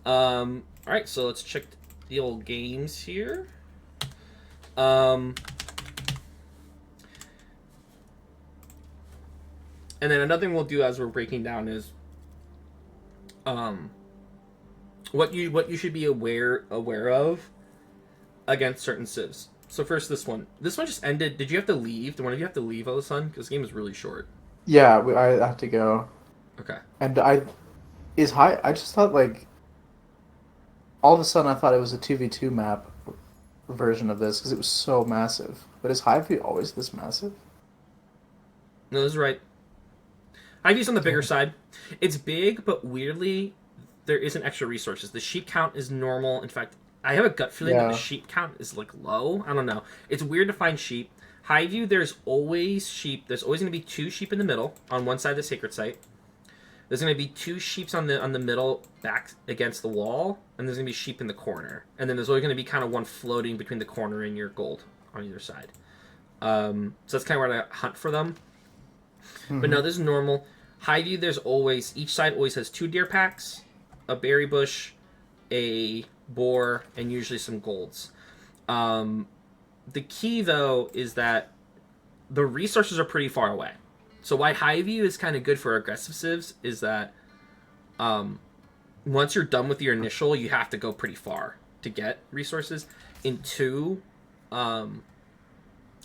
All right, so let's check the old games here. Um, and then another thing we'll do as we're breaking down is um, what you should be aware of against certain civs. So first, this one. This one just ended. Did you have to leave? Did one of you have to leave all of a sudden? Because the game is really short. Yeah, I have to go. Okay. And I just thought like all of a sudden I thought it was a 2v2 map version of this because it was so massive. But is Highview always this massive? No, this is right. I've used on the bigger side. It's big, but weirdly, there isn't extra resources. The sheep count is normal. In fact, I have a gut feeling that the Yeah. sheep count is like low. I don't know. It's weird to find sheep. Highview, there's always sheep. There's always going to be two sheep in the middle on one side of the sacred site. There's going to be two sheeps on the middle back against the wall, and there's going to be sheep in the corner. And then there's always going to be kind of one floating between the corner and your gold on either side. So that's kind of where I hunt for them. But no, this is normal. Highview, there's always each side always has two deer packs, a berry bush, a boar, and usually some golds. The key though is that the resources are pretty far away. So why Highview is kind of good for aggressive civs is that once you're done with your initial, you have to go pretty far to get resources. In two,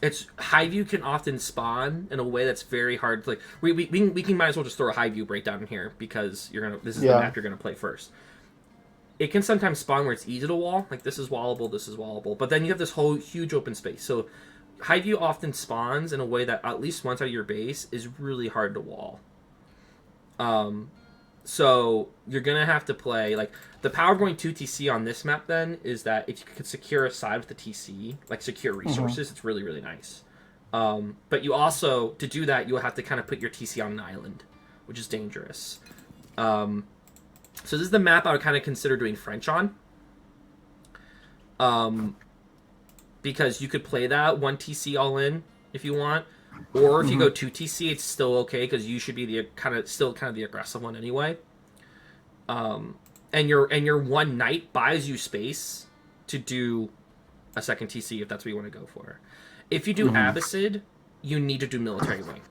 it's Highview can often spawn in a way that's very hard. Like we can might as well just throw a Highview breakdown in here because this is the Yeah. map you're gonna play first. It can sometimes spawn where it's easy to wall, like this is wallable, but then you have this whole huge open space. So Highview often spawns in a way that at least one side of your base is really hard to wall. So you're gonna have to play like the power of going 2 TC on this map. Then is that if you could secure a side with the TC, like secure resources, it's really really nice. But you also to do that you'll have to kind of put your TC on an island, which is dangerous. So this is the map I would kind of consider doing French on. Because you could play that 1 TC all in if you want, or if you go 2 TC, it's still okay because you should be the kind of the aggressive one anyway. And your one knight buys you space to do a second TC if that's what you want to go for. If you do Abbasid, you need to do military wing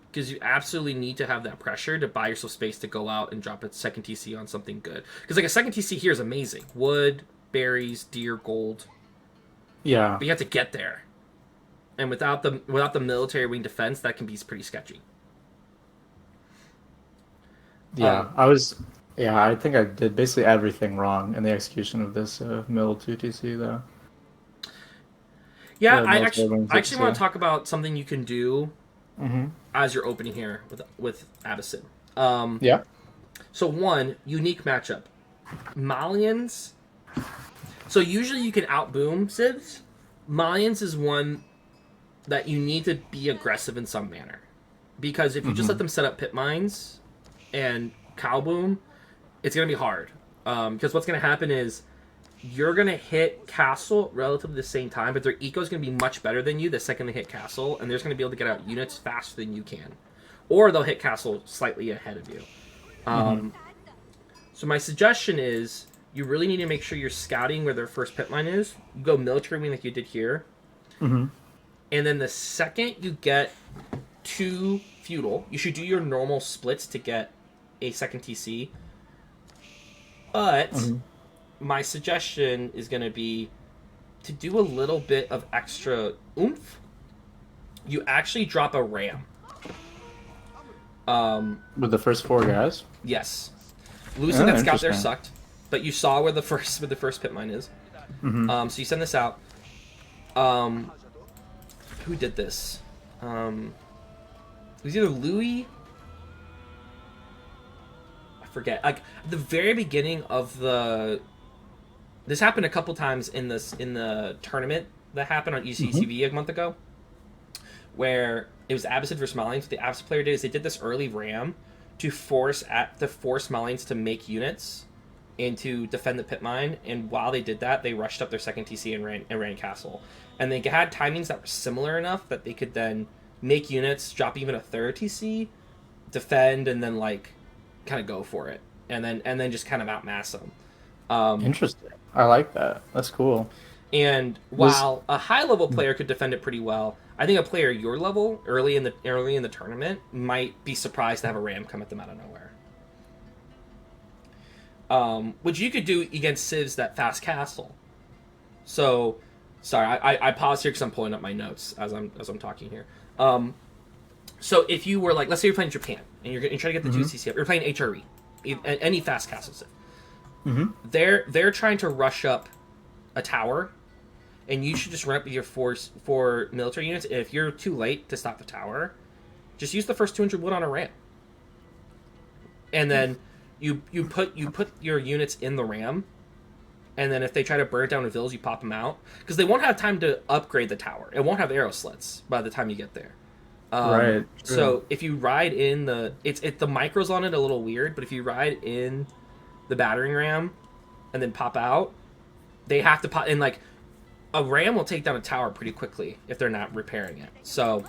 because you absolutely need to have that pressure to buy yourself space to go out and drop a second TC on something good. Because like a second TC here is amazing: wood, berries, deer, gold. Yeah. But you have to get there, and without the military wing defense, that can be pretty sketchy. Yeah. I think I did basically everything wrong in the execution of this mill 2TC though. Yeah, The I military actually wings, I actually it's, want to talk about something you can do as you're opening here with Abbasid. Yeah. So one unique matchup, Malians. So usually you can outboom civs. Malians is one that you need to be aggressive in some manner, because if you just let them set up pit mines and cow boom, it's gonna be hard. Because what's gonna happen is you're gonna hit castle relatively the same time, but their eco is gonna be much better than you the second they hit castle, and they're just gonna be able to get out units faster than you can, or they'll hit castle slightly ahead of you. So my suggestion is you really need to make sure you're scouting where their first pit mine is. You go military wing like you did here, and then the second you get two feudal, you should do your normal splits to get a second TC. But my suggestion is going to be to do a little bit of extra oomph. You actually drop a ram. With the first 4 guys. Yes, losing that scout there interesting. sucked, but you saw where the first pit mine is. So you send this out. Who did this? It was either Louis. I forget. Like at the very beginning of the. This happened a couple times in the tournament that happened on ECCV a month ago, where it was Abbasid versus Malians. What the Abbasid player did is they did this early ram to force Malians to make units and to defend the pit mine. And while they did that, they rushed up their second TC and ran castle. And they had timings that were similar enough that they could then make units, drop even a third TC, defend, and then like kind of go for it, and then just kind of outmass them. Interesting. I like that. That's cool. And Was while a high level player could defend it pretty well, I think a player your level early in the tournament might be surprised to have a ram come at them out of nowhere. Which you could do against civs that fast castle. So, sorry, I pause here because I'm pulling up my notes as I'm talking here. So if you were like, let's say you're playing Japan and you're trying to get the 2CC up, you're playing HRE, any fast castle civ. They're trying to rush up a tower, and you should just run up with your four military units. And if you're too late to stop the tower, just use the first 200 wood on a ram, and then you put your units in the ram, and then if they try to burn it down with villas, you pop them out because they won't have time to upgrade the tower. It won't have arrow slits by the time you get there. right. True. So if you ride in the the micros on it a little weird, but if you ride in the battering ram and then pop out, they have to pop in. Like a ram will take down a tower pretty quickly if they're not repairing it. So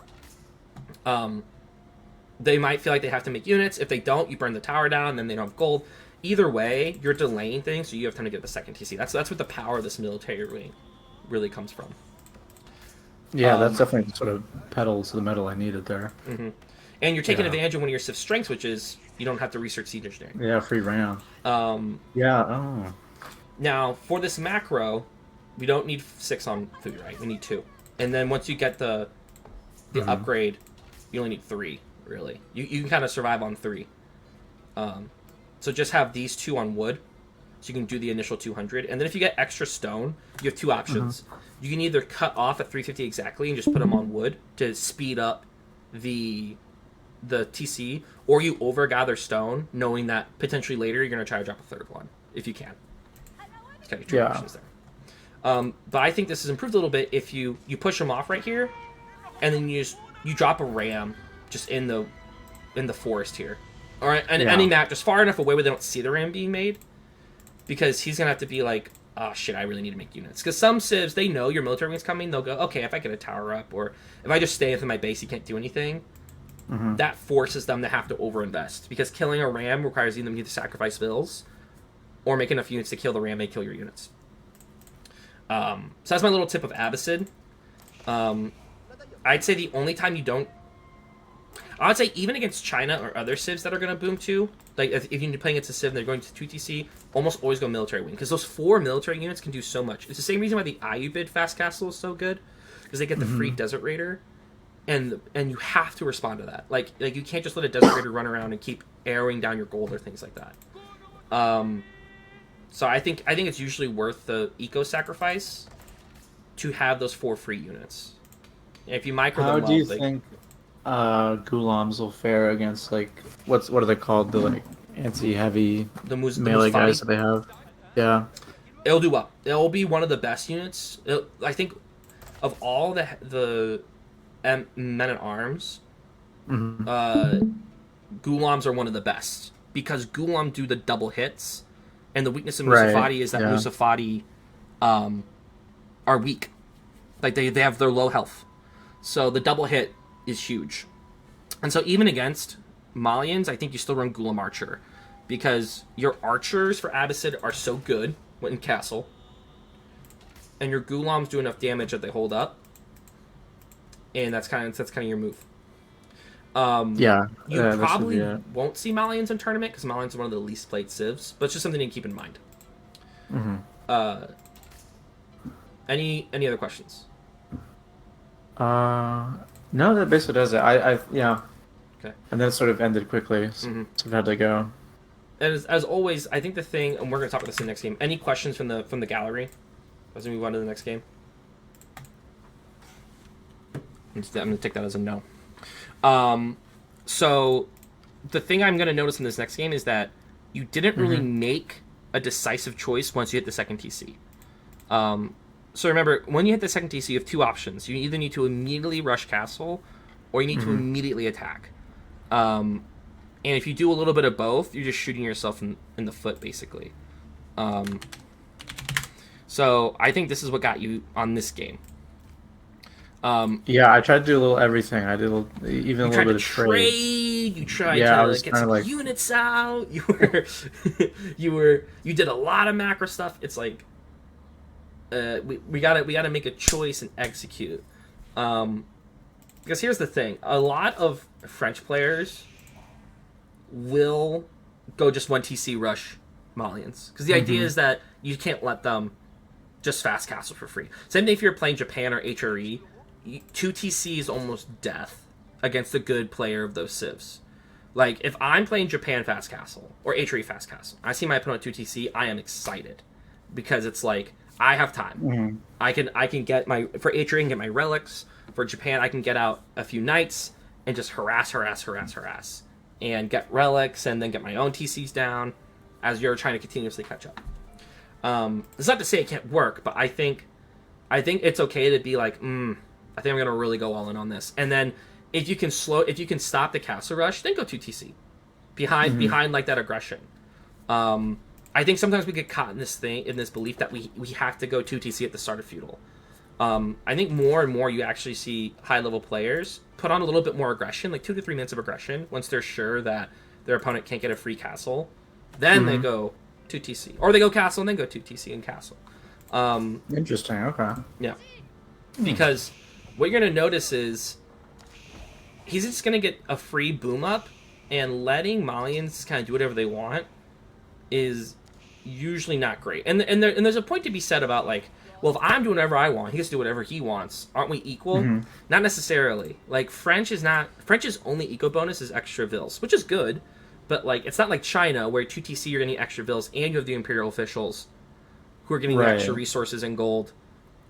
they might feel like they have to make units. If they don't, you burn the tower down, then they don't have gold. Either way, you're delaying things, so you have time to get the second TC. That's what the power of this military wing really comes from. Yeah, that's definitely sort of pedal to the metal I needed there. Mm-hmm. And you're taking advantage of one of your Civ strengths, which is you don't have to research siege engineering. Yeah, free ram. Yeah. Oh. Now, for this macro, we don't need 6 on food, right? We need 2. And then once you get the upgrade, you only need 3, really. You can kind of survive on 3. So just have these 2 on wood, so you can do the initial 200. And then if you get extra stone, you have 2 options. You can either cut off at 350 exactly and just put them on wood to speed up the TC, or you overgather stone, knowing that potentially later you're going to try to drop a 3rd one, if you can. It's kind of two options there. But I think this is improved a little bit if you push them off right here, and then you drop a ram just in the forest here, or any map just far enough away where they don't see the ram being made, because he's gonna have to be like, oh shit, I really need to make units. Because some civs, they know your military wing's coming, they'll go, okay, if I get a tower up, or if I just stay within my base, you can't do anything. That forces them to have to overinvest, because killing a ram requires them to sacrifice vills or make enough units to kill the ram, they kill your units. So that's my little tip of Abbasid. I'd say the only time you don't... I would say even against China or other civs that are going to boom too, like if you're playing against a civ and they're going to 2TC, almost always go military wing, because those 4 military units can do so much. It's the same reason why the Ayubid fast castle is so good, because they get the free Desert Raider, and you have to respond to that. Like you can't just let a Desert Raider run around and keep arrowing down your gold or things like that. So I think it's usually worth the eco sacrifice to have those 4 free units. And if you micro them well, do you think Gulams will fare against, like, what are they called, the like anti-heavy melee guys that they have? Yeah, it'll do well. It'll be one of the best units. I think of all the men at arms, Gulams are one of the best, because Gulam do the double hits, and the weakness of Musafati is that Musafati are weak. Like they have their low health, so the double hit is huge. And so even against Malians, I think you still run Gulam Archer, because your archers for Abbasid are so good in castle, and your Gulams do enough damage that they hold up, and that's kind of your move. You probably won't see Malians in tournament, because Malians are one of the least played civs, but it's just something to keep in mind. Any other questions? No, that basically does it. Yeah. Okay. And then it sort of ended quickly, so we had to go. And as always, I think the thing, and we're going to talk about this in the next game. Any questions from the gallery as we move on to the next game? I'm going to take that as a no. So the thing I'm going to notice in this next game is that you didn't really make a decisive choice once you hit the second TC. So remember, when you hit the second TC, you have 2 options. You either need to immediately rush castle, or you need to immediately attack. And if you do a little bit of both, you're just shooting yourself in the foot, basically. So I think this is what got you on this game. Yeah, I tried to do a little everything. I did even a You little tried to bit of trade. trade. You tried Yeah, I to was get trying to some like. units out. You did a lot of macro stuff. It's like we gotta make a choice and execute. Um, because here's the thing: a lot of French players will go just one TC rush Malians because the idea Hmm. is that you can't let them just fast castle for free. Same thing if you're playing Japan or HRE, two TC is almost death against a good player of those civs. Like if I'm playing Japan fast castle or HRE fast castle, I see my opponent two TC, I am excited because it's like I have time. Hmm. I can get my for HRE I can get my relics. For Japan I can get out a few knights and just harass, and get relics and then get my own TCs down as you're trying to continuously catch up. It's not to say it can't work, but I think it's okay to be like, I think I'm gonna really go all in on this. And then if you can stop the castle rush, then go to TC Hmm. behind like that aggression. I think sometimes we get caught in this belief that we have to go 2 TC at the start of feudal. I think more and more you actually see high level players put on a little bit more aggression, like 2 to 3 minutes of aggression, once they're sure that their opponent can't get a free castle. Then they Hmm. go 2 TC, or they go castle and then go 2 TC and castle. Um, Interesting. Okay. yeah, Hmm. because what you're gonna notice is he's just gonna get a free boom up, and letting Malians kind of do whatever they want is usually not great. And there's a point to be said about like, well, if I'm doing whatever I want, he gets to do whatever he wants. Aren't we equal? Hmm. Not necessarily. Like French's only eco bonus is extra vills, which is good, but like it's not like China where 2 TC you're getting extra vills and you have the imperial officials who are getting the extra Right. resources and gold,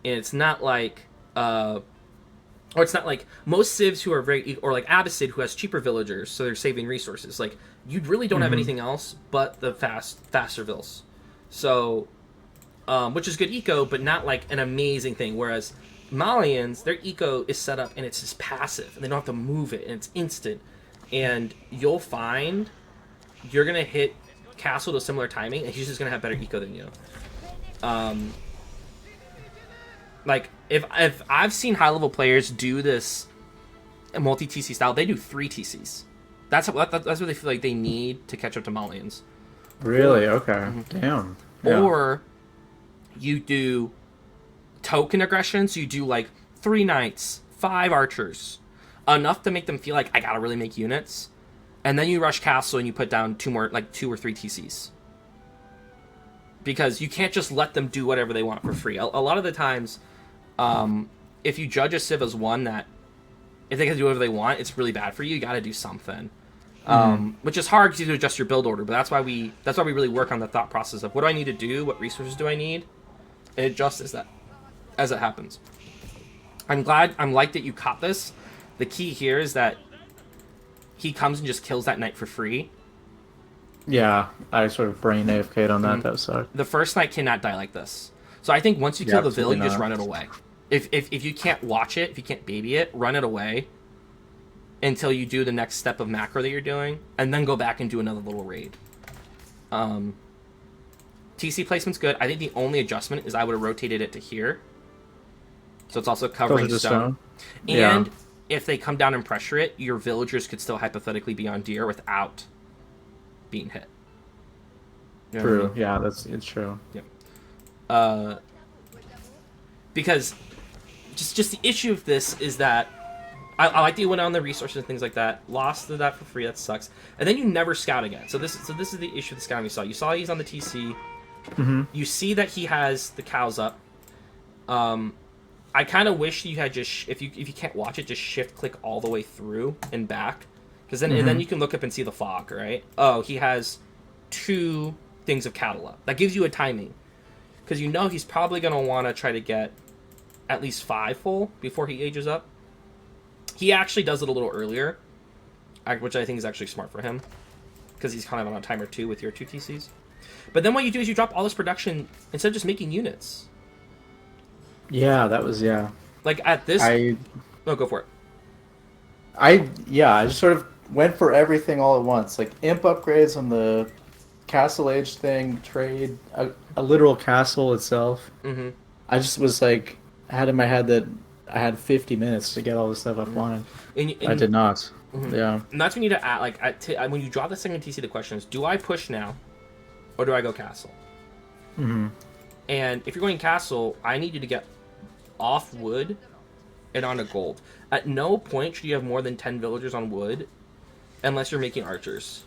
and it's not like or it's not like most civs who are or like Abbasid who has cheaper villagers, so they're saving resources. Like you really don't have Hmm. anything else but the faster vills, so which is good eco, but not like an amazing thing. Whereas Malians, their eco is set up and it's just passive, and they don't have to move it, and it's instant. And you'll find you're gonna hit castle to a similar timing, and he's just gonna have better eco than you. Um, like if I've seen high level players do this multi TC style, they do 3 TCs. That's what they feel like they need to catch up to Malians. Or Really? Okay. Damn. Yeah. or you do token aggressions. You do like 3 knights, 5 archers, enough to make them feel like I gotta really make units, and then you rush castle and you put down like 2 or 3 TCs because you can't just let them do whatever they want for free. A lot of the times, if you judge a civ as one that if they can do whatever they want, it's really bad for you. You got to do something, Hmm. which is hard to adjust your build order. But that's why we really work on the thought process of what do I need to do, what resources do I need, and adjust as it happens. I'm like that you caught this. The key here is that he comes and just kills that knight for free. Yeah. I sort of brain AFK'd on that. Mhm. That sucked. The first knight cannot die like this. So I think once you Yeah, kill the vill, absolutely you just not. run it away. If you can't watch it, if you can't baby it, run it away until you do the next step of macro that you're doing, and then go back and do another little raid. Um, TC placement's good. I think the only adjustment is I would have rotated it to here, so it's also Closer covering to stone. stone. Yeah. And if they come down and pressure it, your villagers could still hypothetically be on deer without being hit. You know what I True. mean? Yeah. It's true. Yep. Uh, because just the issue of this is that I like that you went on the resources and things like that. Lost to that for free. That sucks. And then you never scout again. So this is the issue with the scouting you saw. You saw he's on the TC. Hmm. You see that he has the cows up. I kind of wish you had just if you can't watch it, just shift click all the way through and back, because then and then Hmm. you can look up and see the fog. Right? Oh, he has 2 things of cattle up. That gives you a timing, because you know he's probably gonna want to try to get at least 5 full before he ages up. He actually does it a little earlier, which I think is actually smart for him, because he's kind of on a timer too with your 2 TCs. But then what you do is you drop all this production instead of just making units. Yeah. That was yeah. Like at this, I no, go for it. yeah, I just sort of went for everything all at once. Like imp upgrades on the castle age thing, trade, a literal castle itself. Mm-hmm. I just was like, had in my head that I had 50 minutes to get all the stuff I wanted. And, I did not. Mhm. Yeah. And that's when you need to add, like, when you draw the second TC, the question is, do I push now, or do I go castle? Mm-hmm. And if you're going castle, I need you to get off wood and onto gold. At no point should you have more than 10 villagers on wood, unless you're making archers.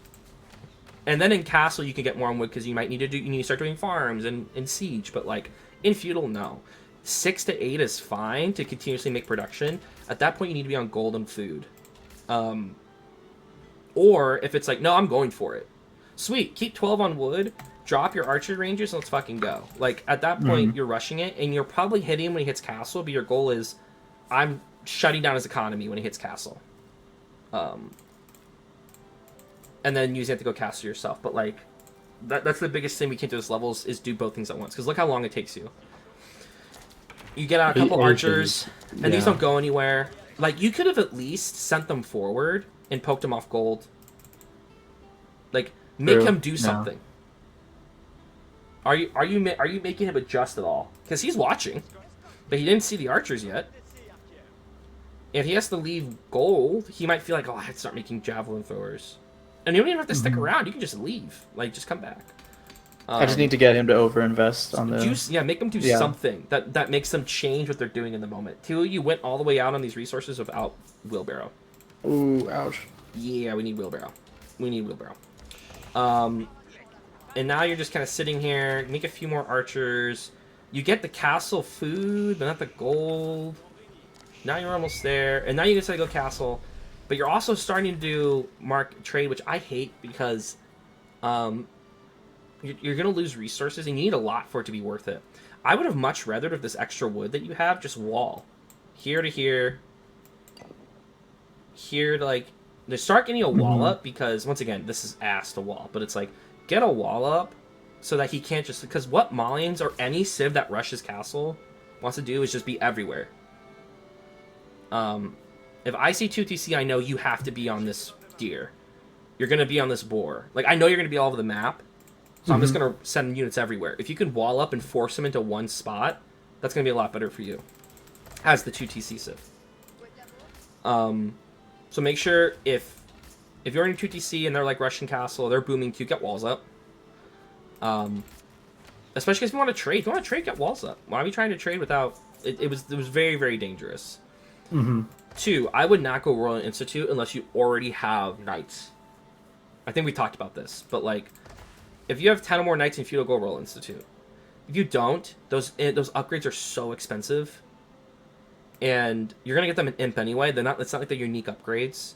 And then in castle, you can get more on wood because you need to start doing farms and siege. But like in feudal, no, 6 to 8 is fine to continuously make production. At that point, you need to be on gold and food. Or if it's like, no, I'm going for it. Sweet, keep 12 on wood, drop your archer ranges, and let's fucking go. Like at that point, you're rushing it, and you're probably hitting him when he hits castle. But your goal is, I'm shutting down his economy when he hits castle. And then you have to go castle yourself. But like, that's the biggest thing we can't do this levels is do both things at once. Because look how long it takes you. You get out a couple archers, and these don't go anywhere. Like you could have at least sent them forward and poked him off gold. Like make him do something. Are you making him adjust at all? Because he's watching, but he didn't see the archers yet. If he has to leave gold, he might feel like, oh, I have to start making javelin throwers. And you don't even have to stick around. You can just leave. Like, just come back. I just need to get him to overinvest on the... Yeah, make them do something that makes them change what they're doing in the moment. Till you went all the way out on these resources without wheelbarrow. Ooh, ouch. Yeah, we need wheelbarrow. And now you're just kind of sitting here. Make a few more archers. You get the castle food, but not the gold. Now you're almost there. And now you decide to go castle. But you're also starting to do trade, which I hate because you're going to lose resources and you need a lot for it to be worth it. I would have much rather, with this extra wood that you have, just wall. Here to here. Here to like... To start getting a wall up because, once again, this is ass to wall. But it's like, get a wall up so that he can't just... Because what Malians or any civ that rushes castle wants to do is just be everywhere. If I see 2TC, I know you have to be on this deer. You're going to be on this boar. Like, I know you're going to be all over the map. So I'm just going to send units everywhere. If you can wall up and force them into one spot, that's going to be a lot better for you. As the 2TC civ. So make sure if you're in 2TC and they're like rushing castle, they're booming too, get walls up. Especially if you want to trade. If you want to trade, get walls up. Why are we trying to trade without... It was very, very dangerous. 2, I would not go Royal Institute unless you already have knights. I think we talked about this, but like, if you have 10 or more knights in feudal, go Royal Institute. If you don't, those upgrades are so expensive, and you're gonna get them in Imp anyway. It's not like they're unique upgrades.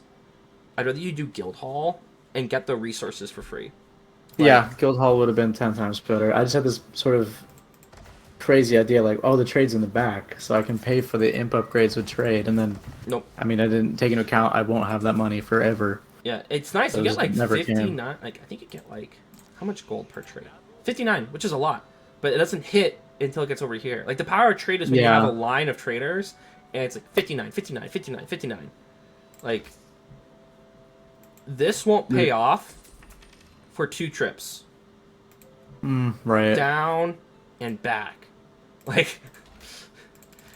I'd rather you do Guild Hall and get the resources for free. Like, yeah, Guild Hall would have been 10 times better. I just had this sort of crazy idea, like, oh, the trade's in the back, so I can pay for the imp upgrades with trade, and then... Nope. I mean, I didn't take into account I won't have that money forever. Yeah, it's nice. You get like 59... Like, I think you get like... How much gold per trade? 59, which is a lot. But it doesn't hit until it gets over here. Like, the power of trade is when you have a line of traders, and it's like 59, 59, 59, 59. Like, this won't pay off for 2 trips. Right. Down and back. Like,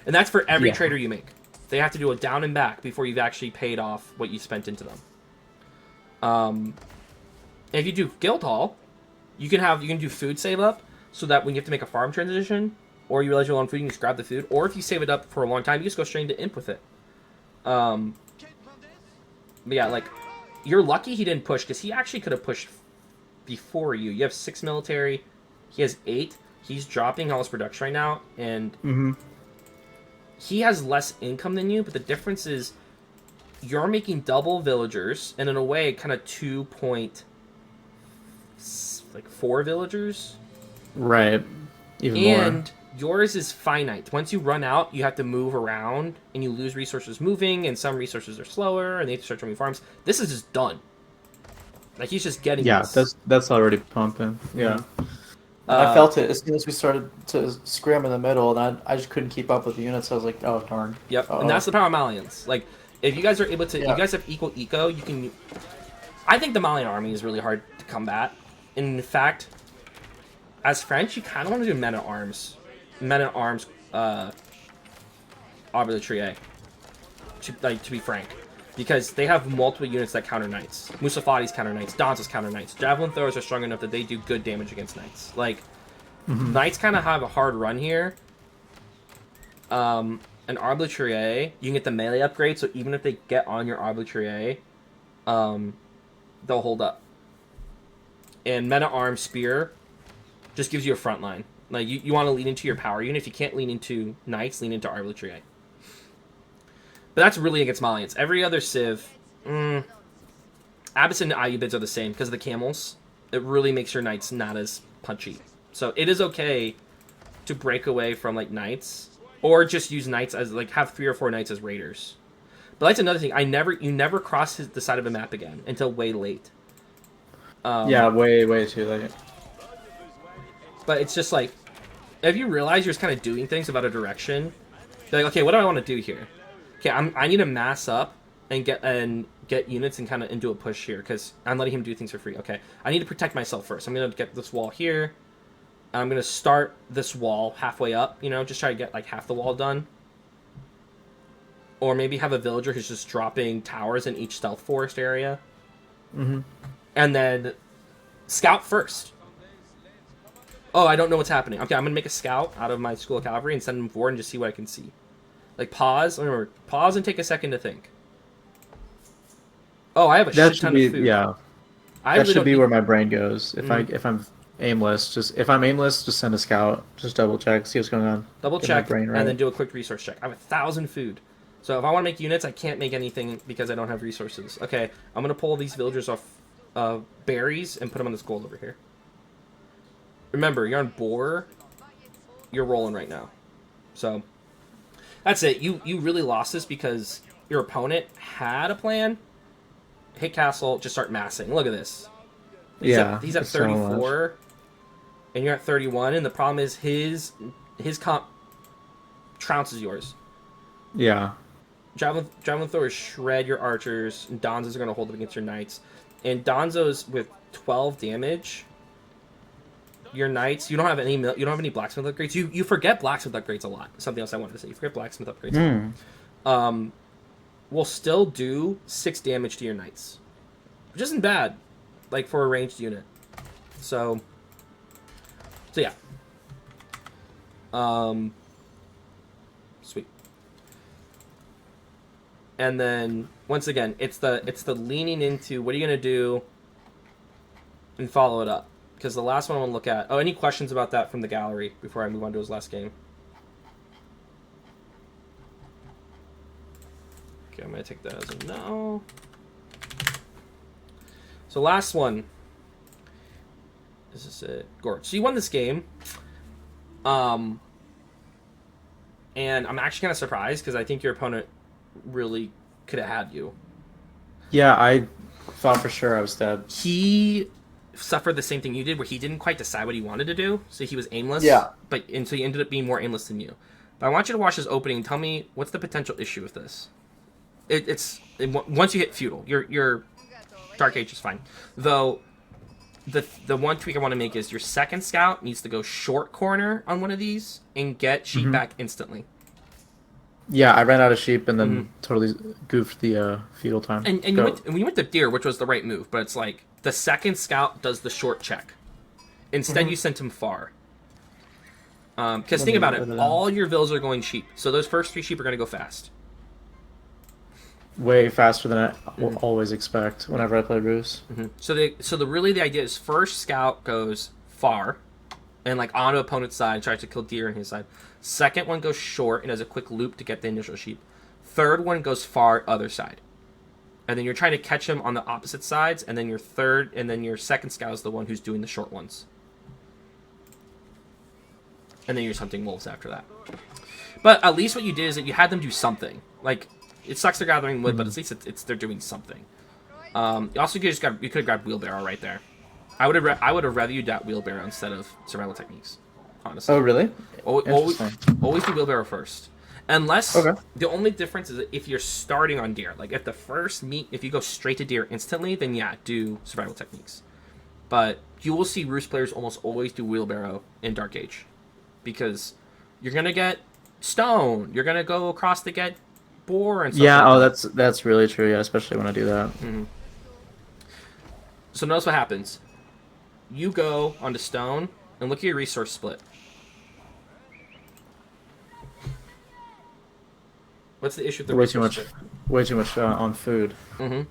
and that's for every trader you make. They have to do a down and back before you've actually paid off what you spent into them. And if you do Guild Hall, you can do food save up so that when you have to make a farm transition, or you realize you're low on food, you can just grab the food. Or if you save it up for a long time, you just go straight into Imp with it. But yeah, like, you're lucky he didn't push, because he actually could have pushed before you. You have 6 military, he has 8. He's dropping all his production right now, and he has less income than you, but the difference is you're making double villagers, and in a way, kind of 2.4 villagers. Right. Even more. And yours is finite. Once you run out, you have to move around, and you lose resources moving, and some resources are slower, and they have to start trimming farms. This is just done. Like, he's just getting this. that's already pumping. Yeah. I felt it as soon as we started to scrim in the middle, and I just couldn't keep up with the units. I was like, oh, darn. Yep, and that's the power of Malians. Like, if you guys are able to... If you guys have equal eco, you can... I think the Malian army is really hard to combat. In fact, as French, you kind of want to do men-at-arms. Men-at-arms Arbitrarie. To be frank, because they have multiple units that counter knights. Musafati's counter knights, Danza's counter knights. Javelin throwers are strong enough that they do good damage against knights. Like, knights kind of have a hard run here. An Arbitrarie, you can get the melee upgrade, so even if they get on your Arbitrarie, they'll hold up. And Men at Arms Spear just gives you a front line. Like, you want to lean into your power unit. If you can't lean into knights, lean into Arbitrarie. But that's really against Malians. Every other Civ, Abyss and IU bids are the same because of the camels. It really makes your knights not as punchy. So it is okay to break away from like knights, or just use knights as like have 3 or 4 knights as raiders. But that's another thing. You never cross the side of a map again until way late. Yeah, way too late. But it's just like, if you realize you're just kind of doing things about a direction, you're like, okay, what do I want to do here? Okay, I need to mass up and get units and kind of into a push here because I'm letting him do things for free. Okay, I need to protect myself first. I'm gonna get this wall here. I'm gonna start this wall halfway up. You know, just try to get like half the wall done. Or maybe have a villager who's just dropping towers in each stealth forest area. And then scout first. Oh, I don't know what's happening. Okay, I'm gonna make a scout out of my school of cavalry and send them forward and just see what I can see. Like, pause. Remember, pause and take a second to think. Oh, I have a shit ton of food. Yeah, that should be where my brain goes. If I'm aimless, just send a scout. Just double check, see what's going on. Double check, and then do a quick resource check. I have 1,000 food. So if I want to make units, I can't make anything because I don't have resources. Okay, I'm gonna pull these villagers off berries and put them on this gold over here. Remember, you're on boar. You're rolling right now. So that's it. You really lost this because your opponent had a plan. Hit castle, just start massing. Look at this. He's at 34, and you're at 31, and the problem is his comp trounces yours. Yeah. Javelin throwers shred your archers, and Donzos are going to hold up against your knights. And Donzos with 12 damage, your knights, you don't have any blacksmith upgrades. You forget blacksmith upgrades a lot. Something else I wanted to say. You forget blacksmith upgrades. Will still do 6 damage to your knights, which isn't bad, like for a ranged unit. So yeah. Sweet. And then once again, it's the leaning into what are you gonna do, and follow it up. Because the last one I want to look at. Oh, any questions about that from the gallery before I move on to his last game? Okay, I'm going to take that as a no. So last one. Is this it? Gorge. So you won this game. And I'm actually kind of surprised because I think your opponent really could have had you. Yeah, I thought for sure I was dead. He suffered the same thing you did where he didn't quite decide what he wanted to do, so he was aimless. Yeah. And so he ended up being more aimless than you. But I want you to watch this opening and tell me what's the potential issue with this. Once you hit feudal, your Dark Age is fine. Though the one tweak I want to make is your second scout needs to go short corner on one of these and get sheep back instantly. Yeah, I ran out of sheep and then totally goofed the feudal time. And you went to deer, which was the right move, but it's like the second scout does the short check. Instead, you sent him far. Because think about it, all your villas are going sheep, so those first 3 sheep are going to go fast. Way faster than I will always expect whenever I play Roos. So the idea is first scout goes far, and like onto opponent's side, tries to kill deer on his side. Second one goes short and has a quick loop to get the initial sheep. Third one goes far other side, and then you're trying to catch him on the opposite sides. And then your second scout is the one who's doing the short ones. And then you're just hunting wolves after that. But at least what you did is that you had them do something. Like, it sucks they're gathering wood, but at least they're doing something. You could have grabbed wheelbarrow right there. I would have reviewed that wheelbarrow instead of survival techniques. Honestly. Oh really? Always do wheelbarrow first. Unless the only difference is if you're starting on deer. Like if the first meat, if you go straight to deer instantly, then yeah, do survival techniques. But you will see Roost players almost always do wheelbarrow in Dark Age, because you're gonna get stone. You're gonna go across to get boar and stuff. Yeah. Like That's really true. Yeah, especially when I do that. Mm-hmm. So notice what happens. You go onto stone and look at your resource split. What's the issue with the resource split? Way too much on food. Mm-hmm.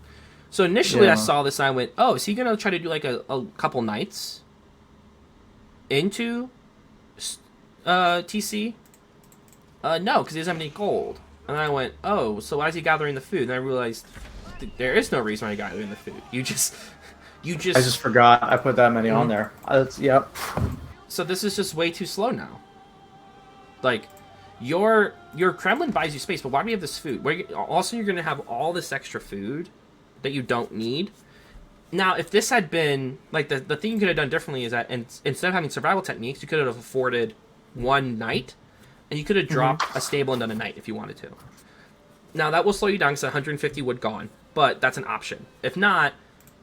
So initially I saw this and I went, oh, is he going to try to do like a couple nights into TC? No, because he doesn't have any gold. And I went, oh, so why is he gathering the food? And I realized there is no reason why he's gathering the food. You just... I just forgot I put that many on there. Yep. So this is just way too slow now. Like, your Kremlin buys you space, but why do you have this food? Also, you're going to have all this extra food that you don't need. Now, if this had been... Like, the thing you could have done differently is that instead of having survival techniques, you could have afforded one night, and you could have dropped a stable and done a night if you wanted to. Now, that will slow you down because 150 wood gone, but that's an option. If not...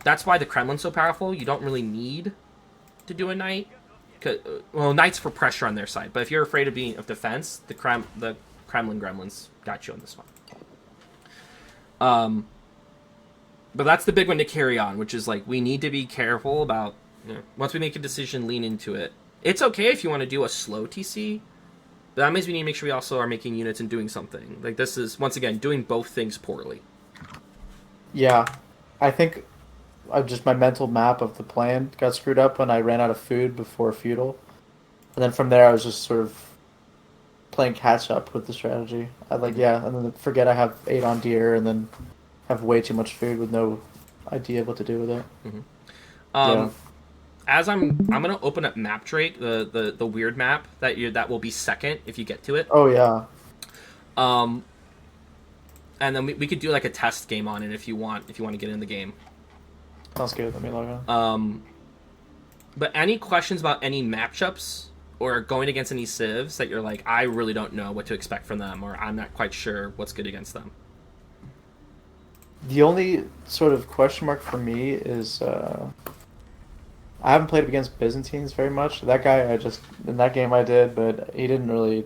That's why the Kremlin's so powerful. You don't really need to do a knight. Well, knights for pressure on their side. But if you're afraid of defense, the Kremlin gremlins got you on this one. But that's the big one to carry on, which is like we need to be careful about. Once we make a decision, lean into it. It's okay if you want to do a slow TC, but that means we need to make sure we also are making units and doing something. Like this is once again doing both things poorly. Yeah, I think. Just my mental map of the plan got screwed up when I ran out of food before feudal, and then from there I was just sort of playing catch up with the strategy. And then forget I have 8 on deer, and then have way too much food with no idea what to do with it. Mm-hmm. As I'm gonna open up Map Drake, the weird map that will be second if you get to it. Oh yeah. And then we could do like a test game on it if you want to get in the game. Sounds good. Let me log on. But any questions about any matchups or going against any civs that you're like, I really don't know what to expect from them, or I'm not quite sure what's good against them? The only sort of question mark for me is I haven't played against Byzantines very much. That guy in that game I did, but he didn't really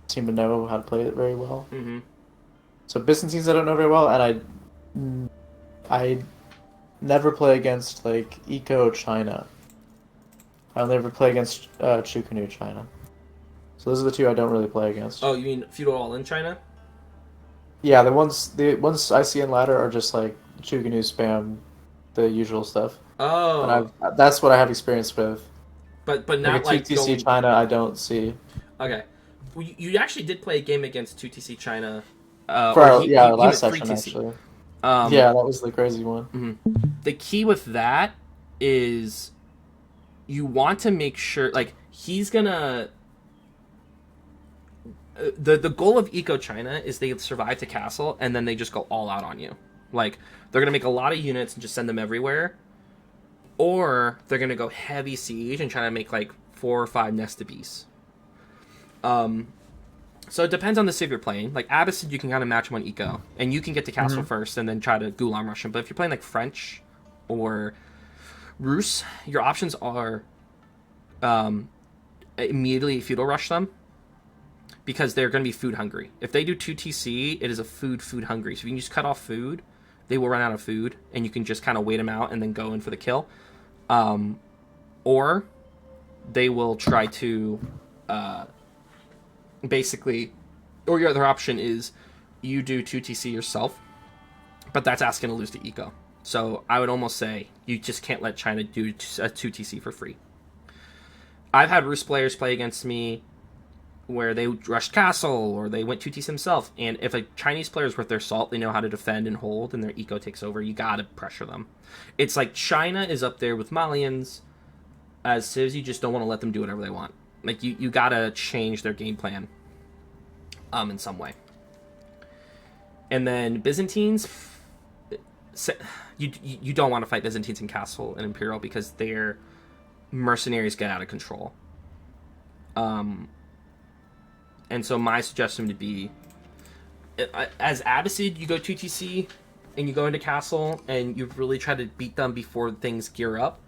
seem to know how to play it very well. Mm-hmm. So Byzantines I don't know very well, and I never play against like Eco China. I'll never play against Chukunu China. So those are the two I don't really play against. Oh, you mean feudal all in China? Yeah, the ones I see in ladder are just like Chukunu spam, the usual stuff. Oh, and that's what I have experience with. But not like 2TC China I don't see. Okay, well, you actually did play a game against 2TC China. Last session actually. Yeah, that was the crazy one. Mm-hmm. The key with that is you want to make sure, like, he's gonna... The goal of Eco China is they survive to castle, and then they just go all out on you. Like, they're gonna make a lot of units and just send them everywhere. Or they're gonna go heavy siege and try to make, like, 4 or 5 nested beasts. So it depends on the civ you're playing. Like Abbasid, you can kind of match him on eco, and you can get to castle first and then try to Gulam rush him. But if you're playing like French or Rus, your options are immediately feudal rush them because they're going to be food hungry. If they do 2TC, it is a food hungry. So if you can just cut off food, they will run out of food, and you can just kind of wait them out and then go in for the kill. Or they will try to... basically, or your other option is you do 2TC yourself, but that's asking to lose to eco. So I would almost say you just can't let China do a 2TC for free. I've had Rus players play against me where they rushed castle or they went 2TC themselves, and if a Chinese player is worth their salt, they know how to defend and hold, and their eco takes over, you gotta pressure them. It's like China is up there with Malians. As civs, you just don't want to let them do whatever they want. Like, you gotta change their game plan in some way. And then Byzantines, you don't want to fight Byzantines in Castle and Imperial because their mercenaries get out of control. And so my suggestion would be, as Abbasid, you go 2TC and you go into Castle and you really try to beat them before things gear up.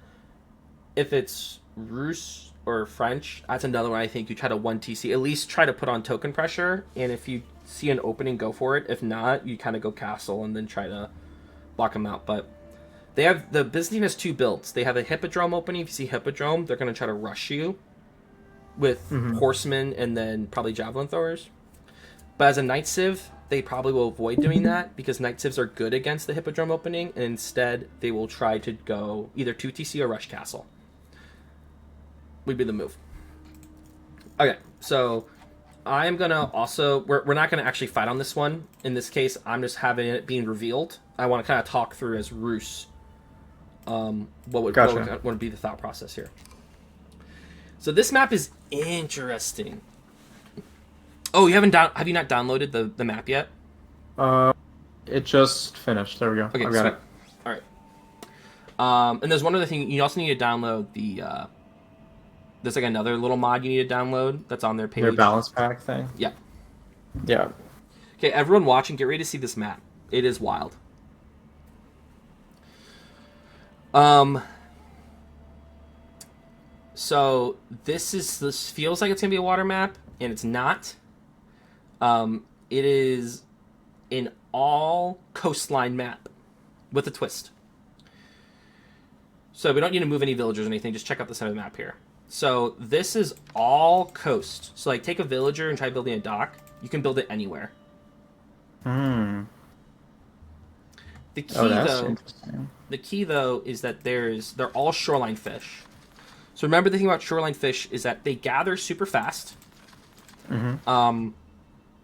If it's Rus or French, that's another one I think you try to 1TC. At least try to put on token pressure, and if you see an opening, go for it. If not, you kind of go castle and then try to block them out. But the Byzantine has 2 builds. They have a Hippodrome opening. If you see Hippodrome, they're going to try to rush you with horsemen and then probably javelin throwers. But as a Knight Civ, they probably will avoid doing that because Knight Civs are good against the Hippodrome opening, and instead they will try to go either 2TC or rush castle. Would be the move. Okay, so I am going to also... We're not going to actually fight on this one. In this case, I'm just having it being revealed. I want to kind of talk through as Roos what would be the thought process here. So this map is interesting. Oh, have you not downloaded the map yet? It just finished. There we go. Okay, I've got it. All right. And there's one other thing. You also need to download the... there's like another little mod you need to download that's on their page. Their balance pack thing? Yeah. Yeah. Okay, everyone watching, get ready to see this map. It is wild. So this feels like it's gonna be a water map, and it's not. It is an all coastline map with a twist. So we don't need to move any villagers or anything. Just check out the center of the map here. So this is all coast. So like take a villager and try building a dock. You can build it anywhere. The key though is that they're all shoreline fish. So remember the thing about shoreline fish is that they gather super fast.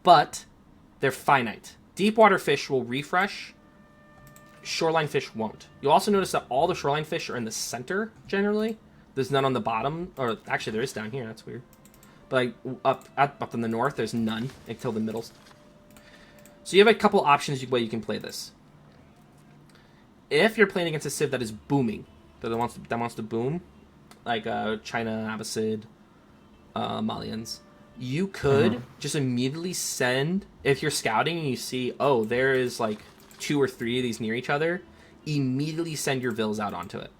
But they're finite. Deep water fish will refresh. Shoreline fish won't. You'll also notice that all the shoreline fish are in the center generally. There's none on the bottom, or actually there is down here. That's weird. But like up in the north, there's none until the middle. So you have a couple options way you can play this. If you're playing against a civ that is booming, that wants to boom, like China, Abbasid, Malians, you could just immediately send, if you're scouting and you see, oh, there is like 2 or 3 of these near each other, immediately send your vills out onto it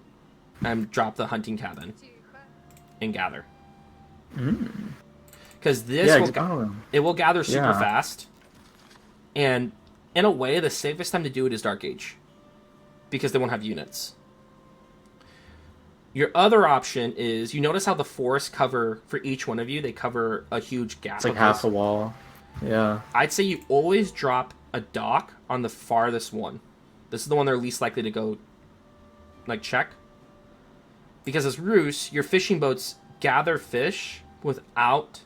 and drop the hunting cabin and gather. Because it will gather super fast, and in a way the safest time to do it is Dark Age because they won't have units. Your other option is, you notice how the forests cover, for each one of you, they cover a huge gap. It's like half a wall. Yeah. I'd say you always drop a dock on the farthest one. This is the one they're least likely to go, like, check. Because as Roos, your fishing boats gather fish without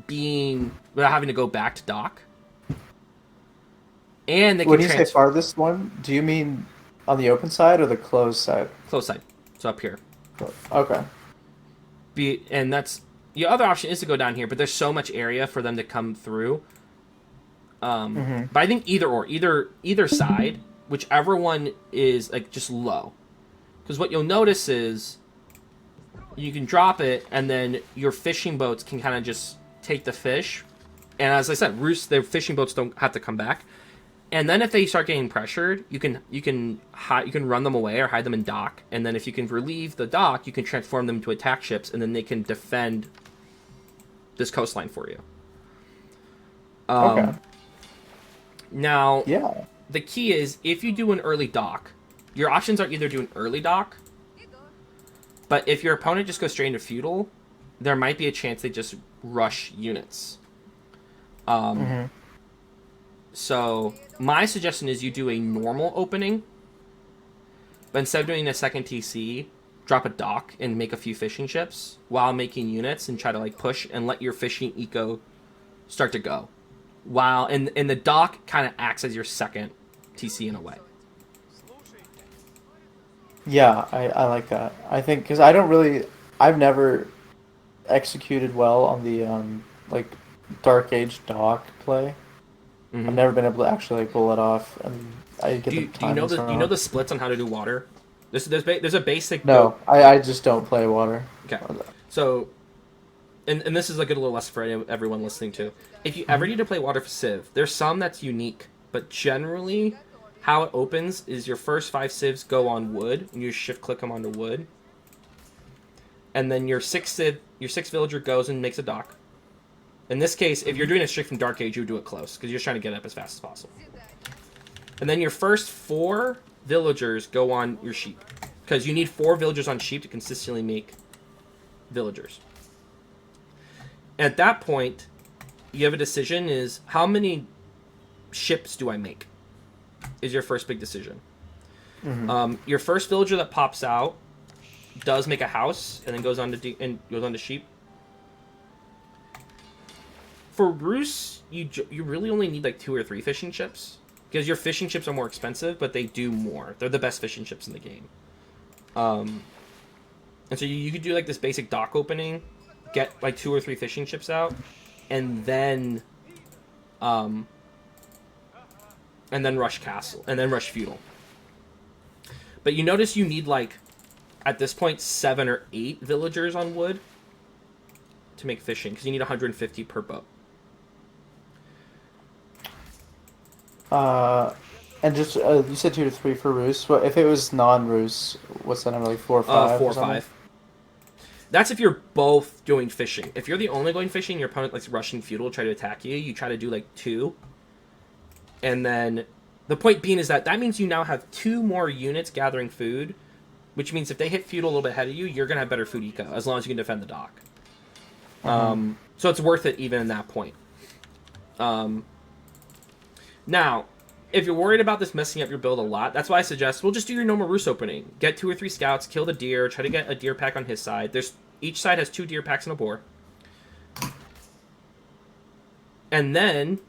having to go back to dock. And they can when you say farthest one, do you mean on the open side or the closed side? Closed side. So up here. Okay. And that's the other option is to go down here, but there's so much area for them to come through. But I think either side, whichever one is like just low, because what you'll notice is you can drop it, and then your fishing boats can kind of just take the fish. And as I said, their fishing boats don't have to come back. And then if they start getting pressured, you can run them away or hide them in dock. And then if you can relieve the dock, you can transform them into attack ships, and then they can defend this coastline for you. Okay. Now, the key is, if you do an early dock, your options are either do an early dock, but if your opponent just goes straight into feudal, there might be a chance they just rush units. So my suggestion is you do a normal opening, but instead of doing a second TC, drop a dock and make a few fishing ships while making units and try to like push and let your fishing eco start to go. And the dock kind of acts as your second TC in a way. Yeah, I like that. I think because I've never executed well on the like Dark Age dock play. I've never been able to actually like pull it off, and I get the time. Do you know the splits on how to do water? There's a basic. No, I just don't play water. Okay, so, and this is a good little lesson for everyone listening too. If you ever need to play water for Civ, there's some that's unique, but generally, how it opens is your first 5 civs go on wood, and you shift click them onto wood, and then your sixth villager goes and makes a dock. In this case, if you're doing it straight from Dark Age, you would do it close, because you're just trying to get up as fast as possible. And then your first 4 villagers go on your sheep, because you need 4 villagers on sheep to consistently make villagers. At that point, you have a decision: is how many ships do I make? Is your first big decision. Mm-hmm. Your first villager that pops out does make a house, and then goes on to sheep. For Roos, you really only need like 2 or 3 fishing ships, because your fishing ships are more expensive, but they do more. They're the best fishing ships in the game. And so you could do like this basic dock opening, get like 2 or 3 fishing ships out, and then rush castle, and then rush feudal. But you notice you need like, at this point, 7 or 8 villagers on wood to make fishing, because you need 150 per boat. And just you said 2 to 3 for Roos. What if it was non-Roos? What's that number, like 4 or 5? 4 or 5. That's if you're both doing fishing. If you're the only going fishing, your opponent likes rushing feudal, try to attack you. You try to do like 2, and then the point being is that means you now have 2 more units gathering food, which means if they hit feudal a little bit ahead of you, you're gonna have better food eco as long as you can defend the dock. Mm-hmm. So it's worth it even in that point. Now, if you're worried about this messing up your build a lot, that's why I suggest, we'll just do your normal Roos opening. Get 2 or 3 scouts, kill the deer, try to get a deer pack on his side. Each side has 2 deer packs and a boar. And then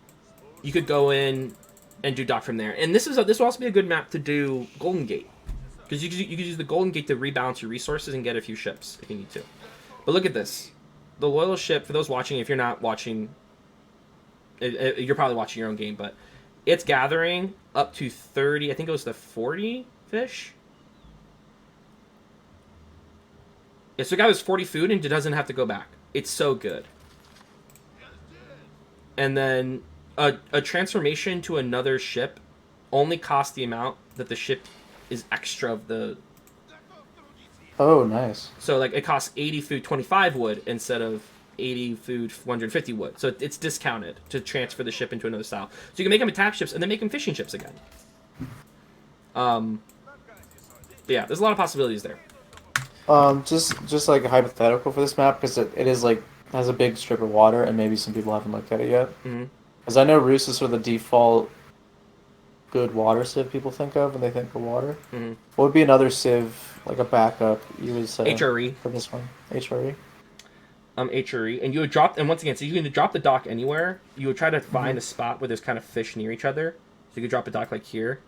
you could go in and do dock from there. And this will also be a good map to do Golden Gate, because you could use the Golden Gate to rebalance your resources and get a few ships if you need to. But look at this. The Loyal ship, for those watching, if you're not watching, you're probably watching your own game, but it's gathering up to 30, I think it was the 40 fish. Yeah, so it gathers 40 food and it doesn't have to go back. It's so good. And then a transformation to another ship only costs the amount that the ship is extra of the... Oh, nice. So like it costs 80 food, 25 wood, instead of 80 food, 150 wood. So it's discounted to transfer the ship into another style. So you can make them attack ships and then make them fishing ships again. But yeah, there's a lot of possibilities there. Just like a hypothetical for this map, because it is like has a big strip of water, and maybe some people haven't looked at it yet. Because I know Roos is sort of the default good water civ people think of when they think of water. Mm-hmm. What would be another civ, like a backup, you would say? HRE. For this one. HRE? HRE. And you would drop, and once again, so you can drop the dock anywhere. You would try to find a spot where there's kind of fish near each other. So you could drop a dock like here,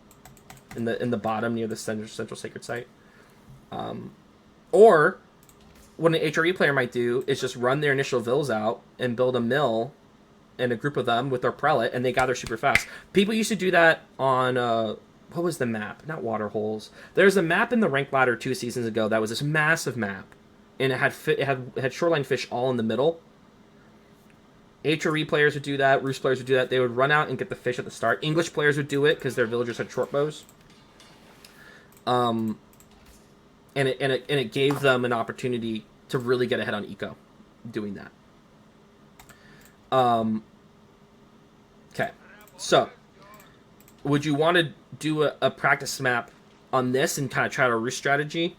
in the bottom near the central sacred site. Or what an HRE player might do is just run their initial vills out and build a mill and a group of them with their prelate, and they gather super fast. People used to do that on what was the map? Not Waterholes. There's a map in the Rank Ladder 2 seasons ago that was this massive map, and it had shoreline fish all in the middle. HRE players would do that. Roos players would do that. They would run out and get the fish at the start. English players would do it because their villagers had short bows. And it gave them an opportunity to really get ahead on eco doing that. Okay, so would you want to do a practice map on this and kind of try a Roos strategy?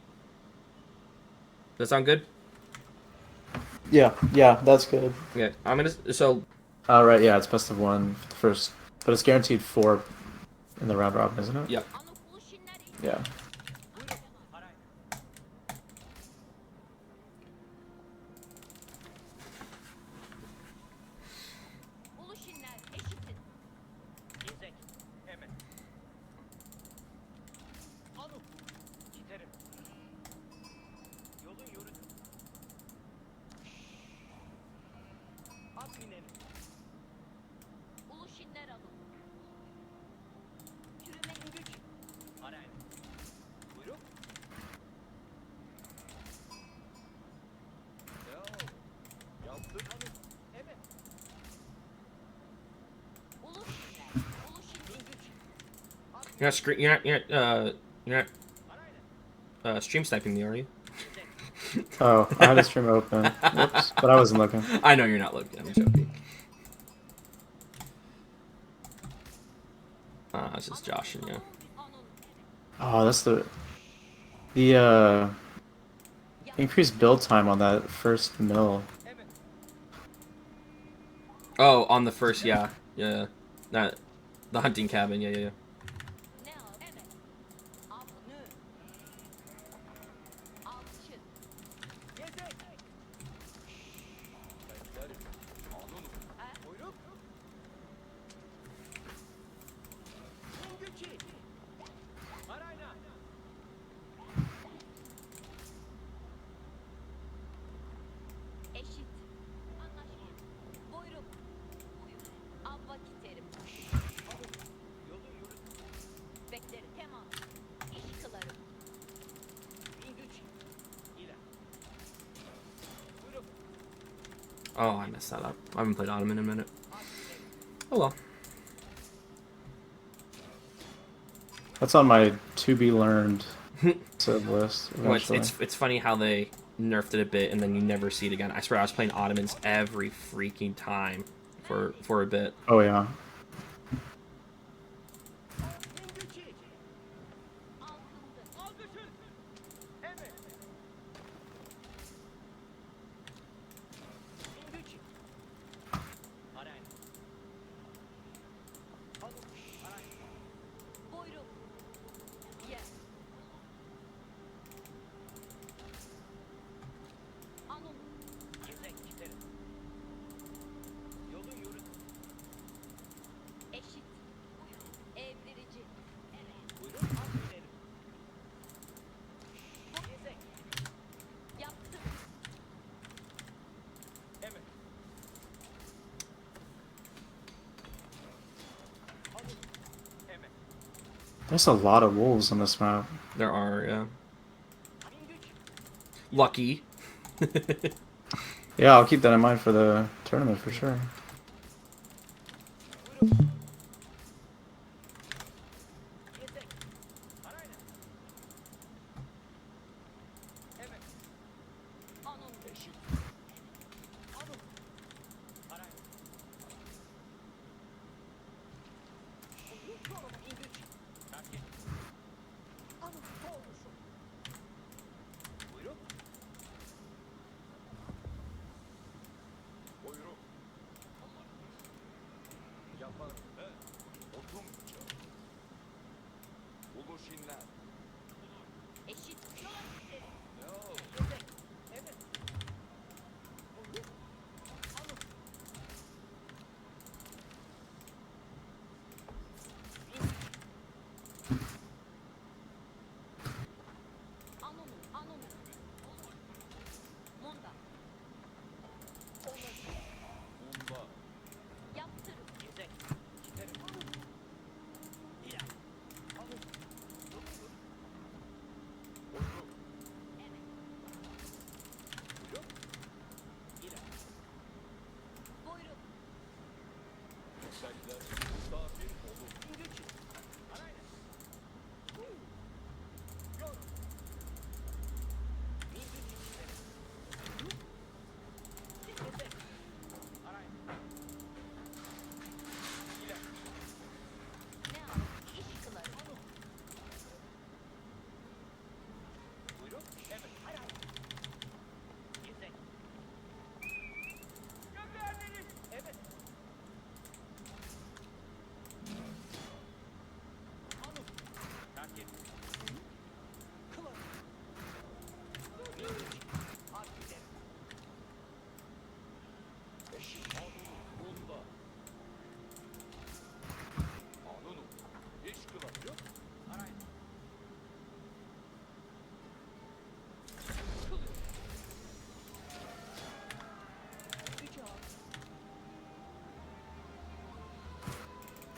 Does that sound good? Yeah, that's good. Okay, I'm gonna so. Right, yeah, it's best of 1 first, but it's guaranteed 4 in the round robin, isn't it? Yep. Yeah. You're not stream sniping me, are you? Oh, I had a stream open. Whoops, but I wasn't looking. I know you're not looking. I'm joking. It's just Josh and you. Oh, that's the increased build time on that first mill. Oh, on the first, yeah. That the hunting cabin, yeah. Oh, I messed that up. I haven't played Autumn in a minute. Oh well. That's on my to be learned sub list. Well, it's funny how they nerfed it a bit and then you never see it again. I swear I was playing Ottomans every freaking time for a bit. Oh yeah. There's a lot of wolves on this map. There are, yeah. Lucky. Yeah, I'll keep that in mind for the tournament for sure.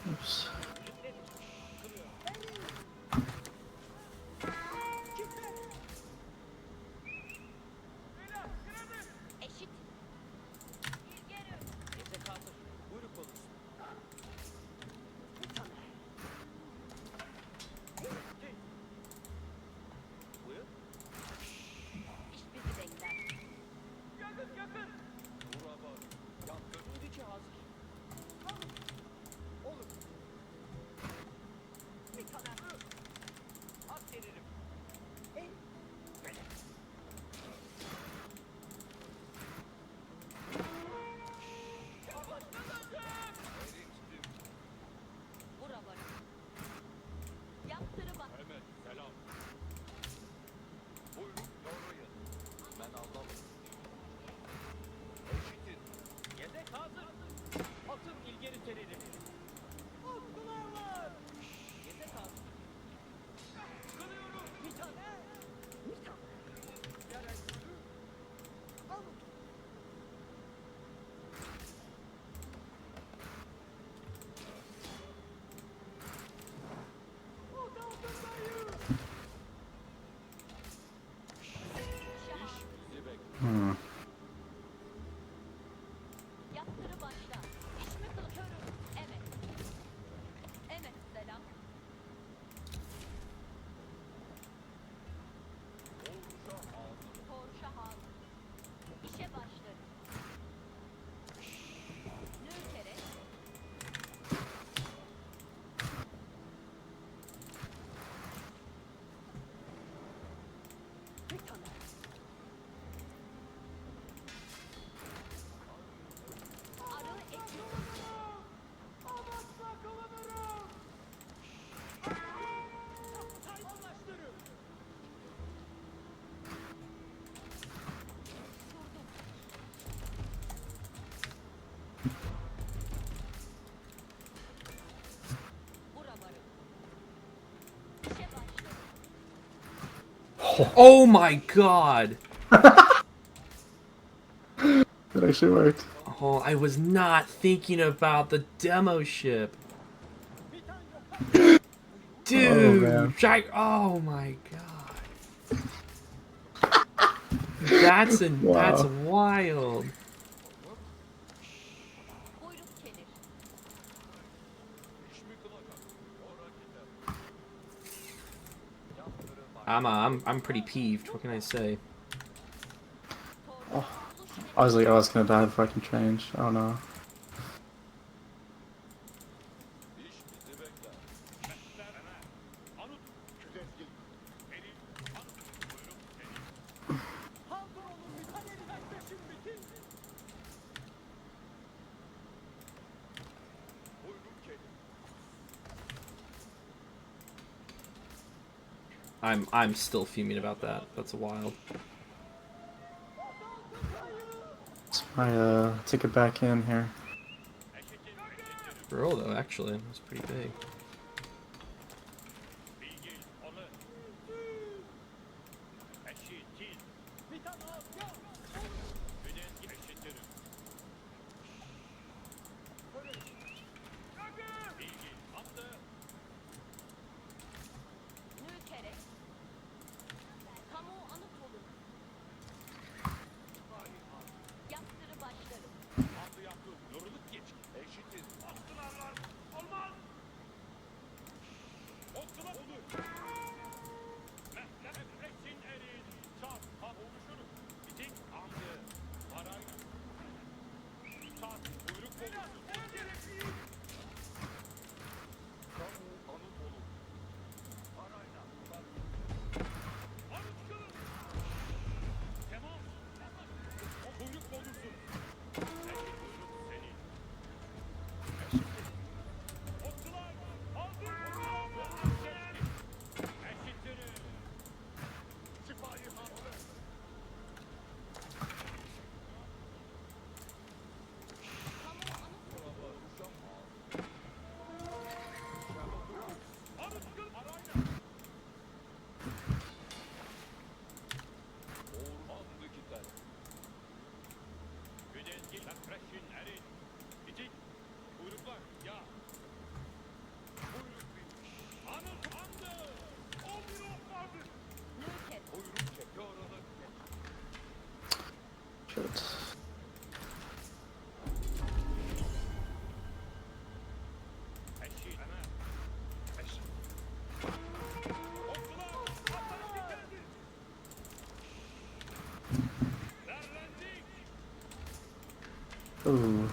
Oops. Oh my god! That actually worked. Oh, I was not thinking about the demo ship. Oh Dude! man. Oh my god. That's Wow. wild. I'm pretty peeved. What can I say? Oh, I was like, oh, I was gonna die before I can change. Oh no. I'm still fuming about that. That's wild. Let's my ticket back in here. For real though, actually, it was pretty big. Shit. Ooh.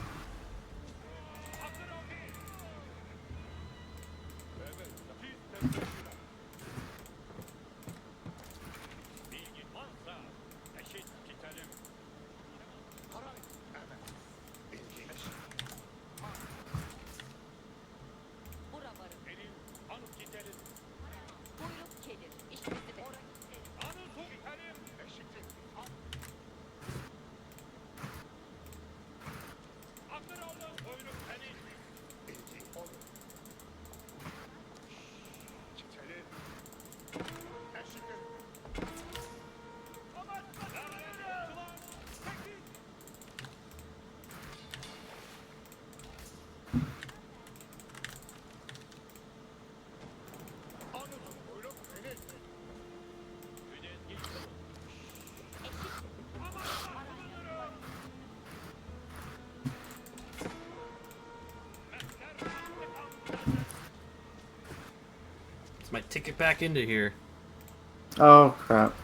It's my ticket back into here. Oh crap.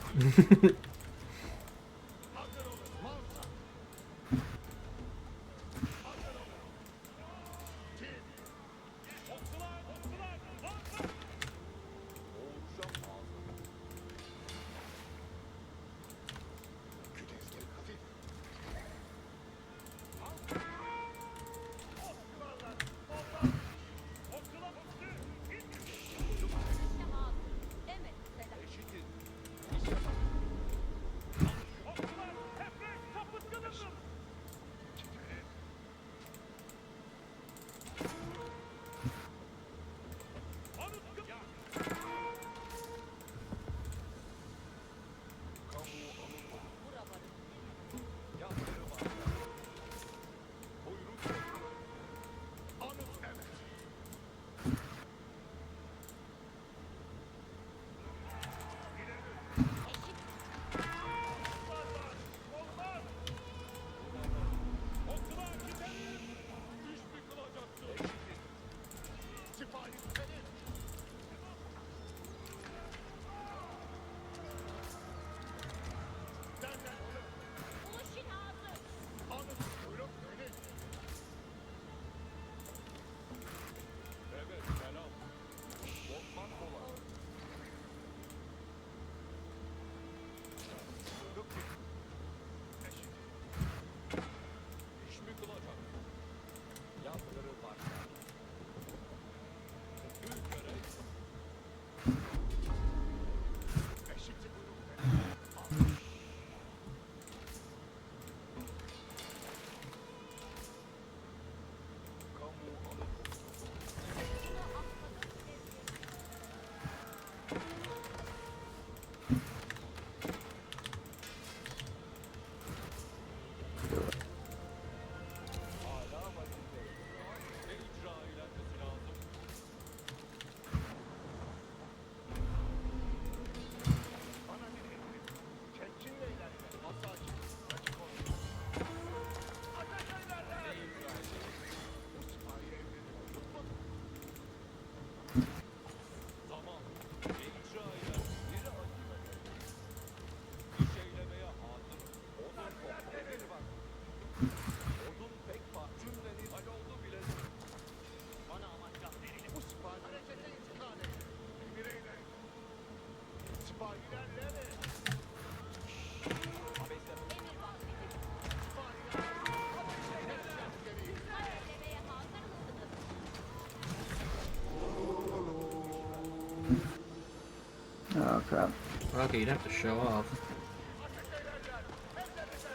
crap. Okay, you'd have to show off.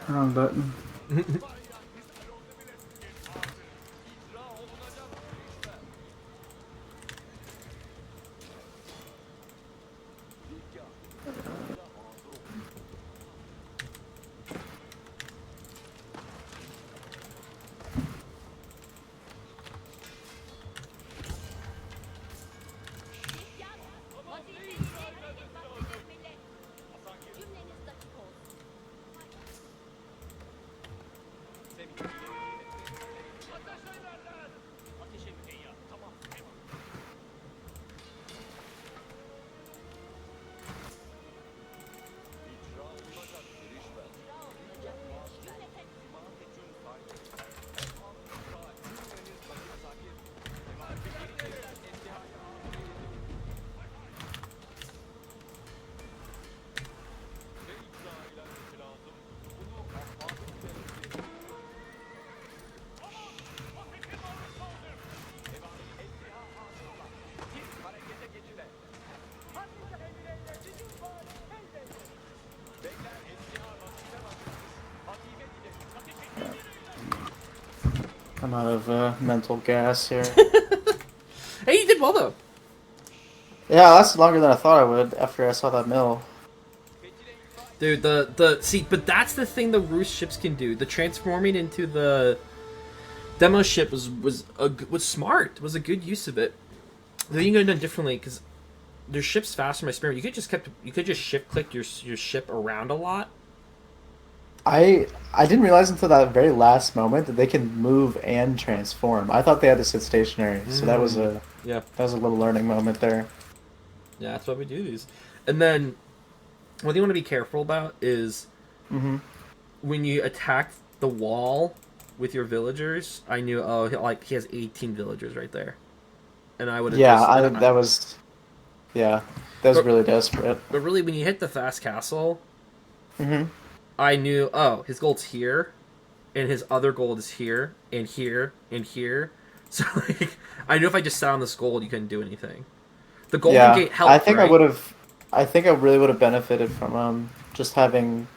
Wrong button. I'm out of mental gas here. Hey, you did well though. Yeah, it lasted longer than I thought I would after I saw that mill. Dude, see, but that's the thing the Roost ships can do. The transforming into the demo ship was smart. Was a good use of it. Then you could have done differently because their ship's faster. My spirit. You could just shift click your ship around a lot. I didn't realize until that very last moment that they can move and transform. I thought they had to sit stationary, so that was a little learning moment there. Yeah, that's why we do these. And then what you want to be careful about is when you attack the wall with your villagers. I knew he has 18 villagers right there, and I would have that was really desperate. But really, when you hit the fast castle. I knew, his gold's here, and his other gold is here, and here, and here. So, like, I knew if I just sat on this gold, you couldn't do anything. The Golden Gate helped, I think right? I think I really would have benefited from just having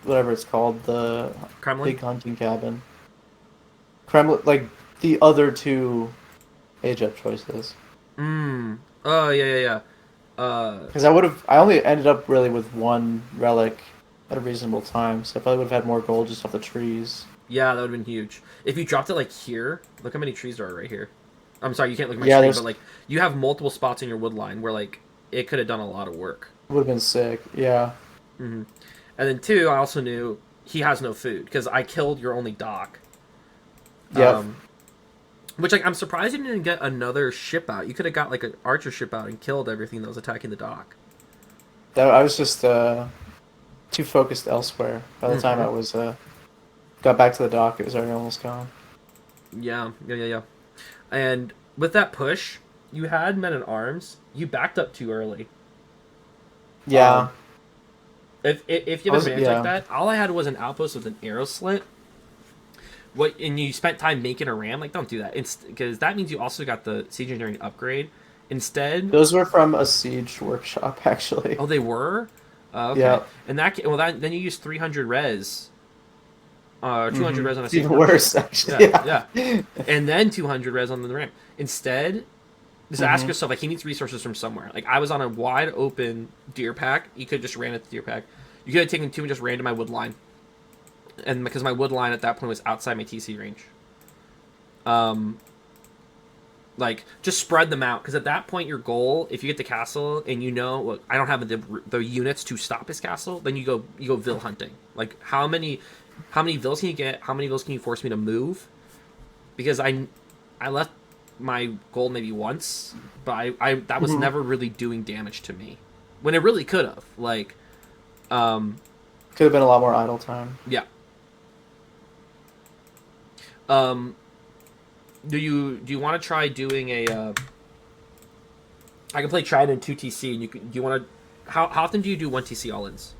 whatever it's called, the Kremlin? big hunting cabin. Kremlin, like, the other two age-up choices. Oh, yeah. Because I only ended up really with one relic at a reasonable time, so I probably would have had more gold just off the trees. Yeah, that would have been huge. If you dropped it, like, here, look how many trees there are right here. I'm sorry, you can't look at my screen, but, like, you have multiple spots in your wood line where, like, it could have done a lot of work. Would have been sick, yeah. And then, two, I also knew he has no food, because I killed your only dock. Yeah. Which, like, I'm surprised you didn't get another ship out. You could have got, like, an archer ship out and killed everything that was attacking the dock. I was just too focused elsewhere. By the time I was got back to the dock, it was already almost gone. Yeah. And with that push, you had men at arms. You backed up too early. Yeah. If you have advantage like that, all I had was an outpost with an arrow slit. And you spent time making a ram? Like, don't do that. Because that means you also got the siege engineering upgrade. Instead, those were from a siege workshop, actually. Oh, they were. Okay. Yeah. Then you use 300 res. 200 res on a siege. Even worse, actually. Yeah. And then 200 res on the ram. Instead, just ask yourself, like, he needs resources from somewhere. Like, I was on a wide open deer pack. You could have just ran at the deer pack. You could have taken 2 and just ran to my wood line. And because my wood line at that point was outside my TC range. Like, just spread them out. Because at that point, your goal, if you get the castle and you know, look, I don't have the units to stop his castle, then you go vill hunting. Like, how many vills can you get? How many vills can you force me to move? Because I left my gold maybe once, but I that was never really doing damage to me. When it really could have. Like, could have been a lot more idle time. Yeah. Do you want to try doing a? I can play Trident and 2 TC, and do you want to? How often do you do 1 TC all-ins?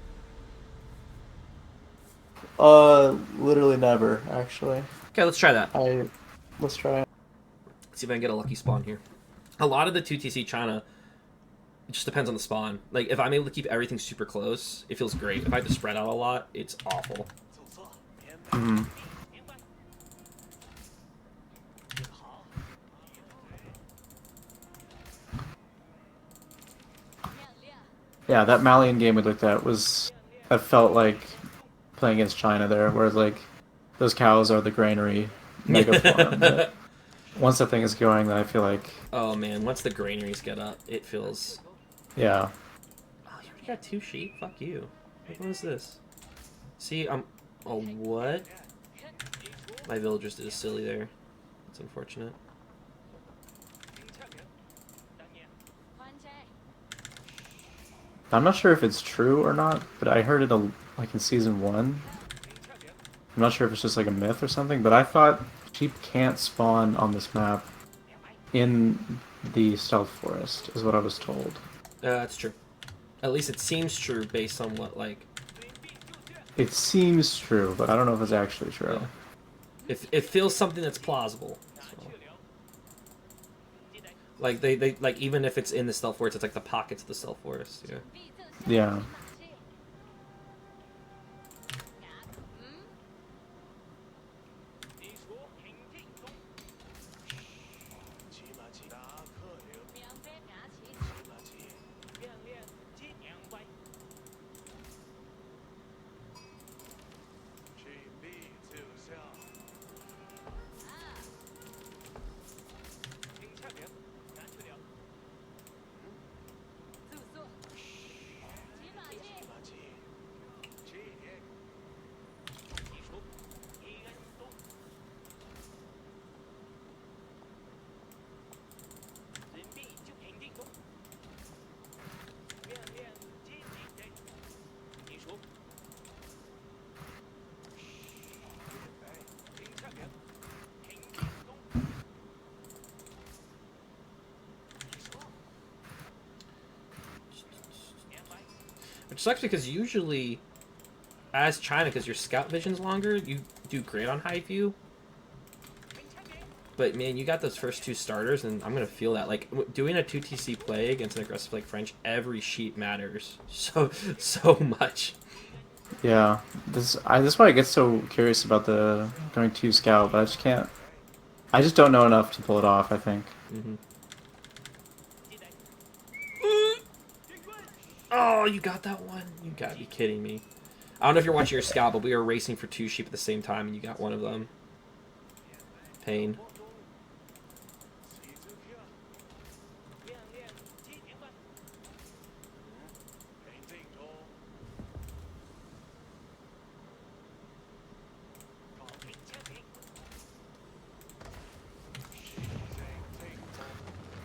Literally never, actually. Okay, let's try that. Let's try it. Let's see if I can get a lucky spawn here. A lot of the 2 TC China It just depends on the spawn. Like, if I'm able to keep everything super close, it feels great. If I have to spread out a lot, it's awful. Mm-hmm. Yeah, that Malian game we looked at that felt like playing against China there, whereas like those cows are the granary mega farm. But once that thing is going, then I feel like Oh man, once the granaries get up, it feels. yeah. Oh, you already got 2 sheep. Fuck you. What is this? See, I'm. Oh, what? My villagers did a silly there. That's unfortunate. I'm not sure if it's true or not, but I heard it like in season 1. I'm not sure if it's just like a myth or something, but I thought sheep can't spawn on this map in the stealth forest, is what I was told. That's true. At least it seems true based on what, like... It seems true, but I don't know if it's actually true. Yeah. It feels something that's plausible. So. Like, they like, even if it's in the stealth forest, it's like the pockets of the stealth forest, yeah. Yeah. Which sucks because usually, as China, because your scout vision's longer, you do great on high view. But man, you got those first 2 starters, and I'm gonna feel that. Like doing a 2TC play against an aggressive like French, every sheep matters so much. Yeah. This is why I get so curious about the going 2 scout, but I just can't. I just don't know enough to pull it off, I think. Mm-hmm. Oh, you got that one? You gotta be kidding me. I don't know if you're watching your scout, but we were racing for 2 sheep at the same time, and you got one of them. Pain.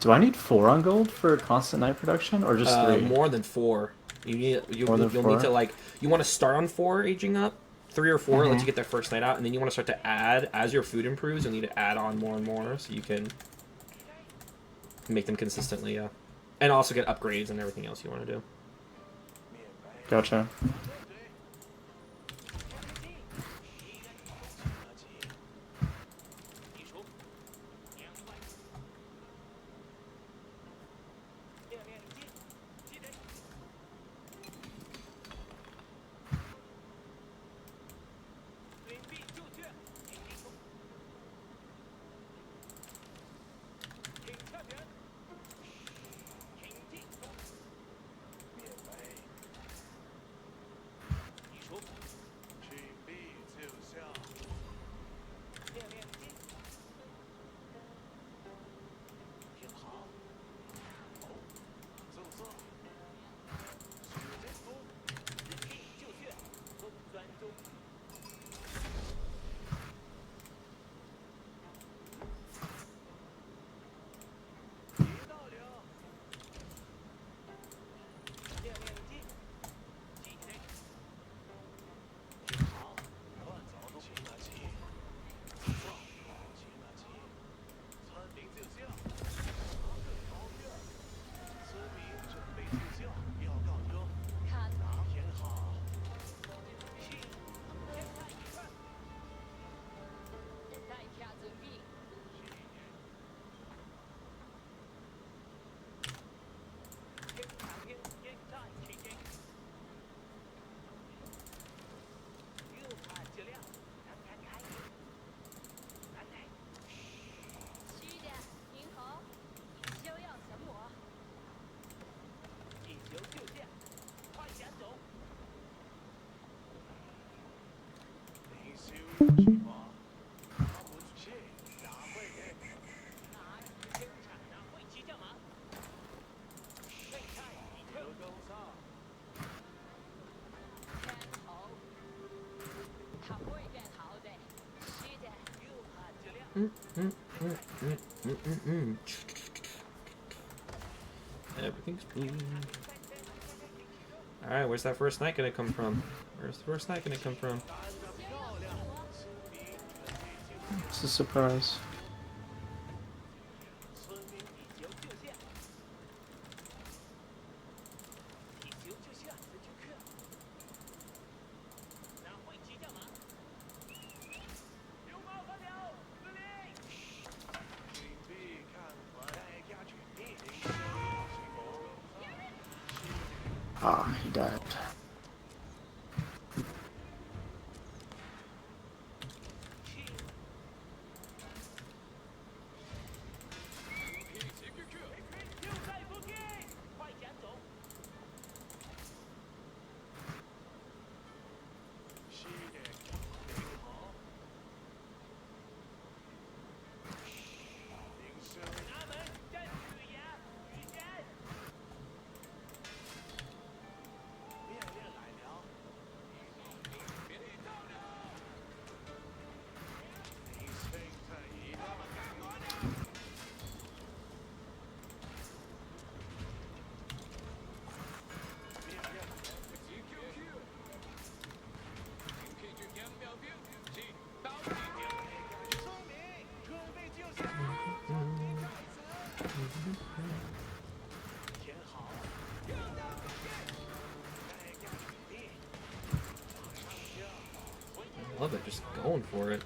Do I need 4 on gold for constant night production, or just 3? More than 4. You'll need to, like, you want to start on 4 aging up. 3 or 4 lets you get that first night out, and then you want to start to add as your food improves. You'll need to add on more and more so you can make them consistently, yeah, and also get upgrades and everything else you want to do. Gotcha. Everything's blue. Alright, where's that first knight gonna come from? Where's the first knight gonna come from? It's a surprise. Ah, he died. I love it, just going for it.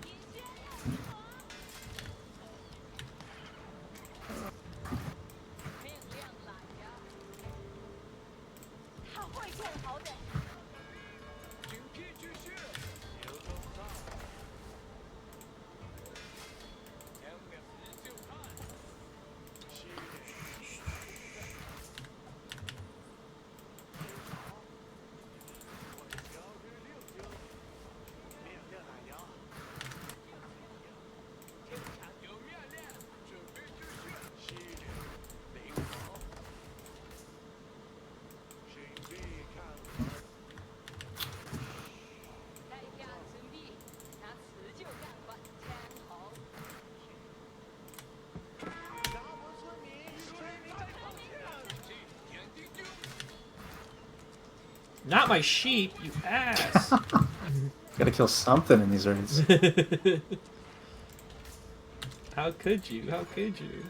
Not my sheep, you ass! Gotta kill something in these raids. How could you? How could you?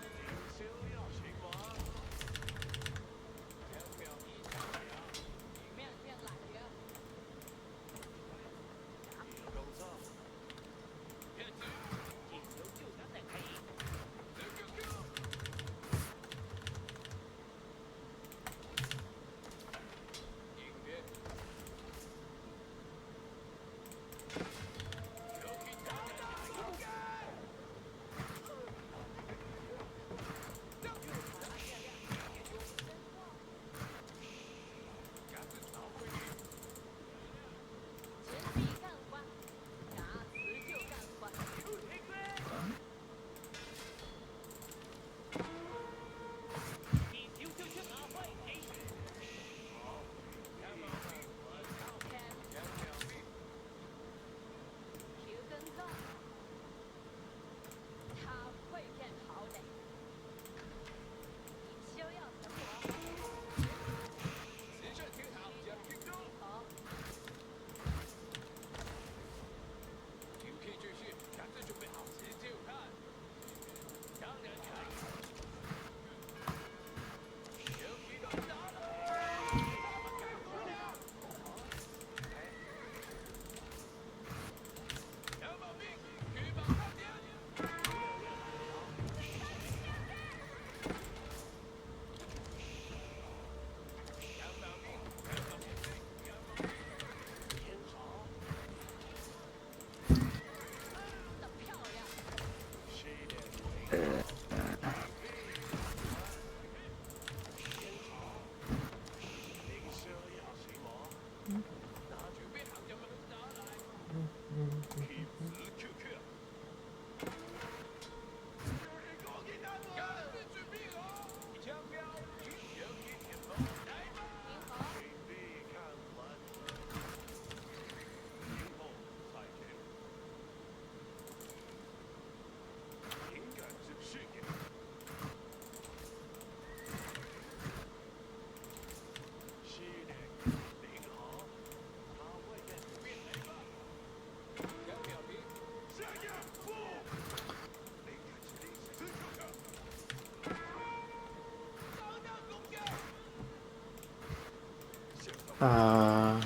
Uh,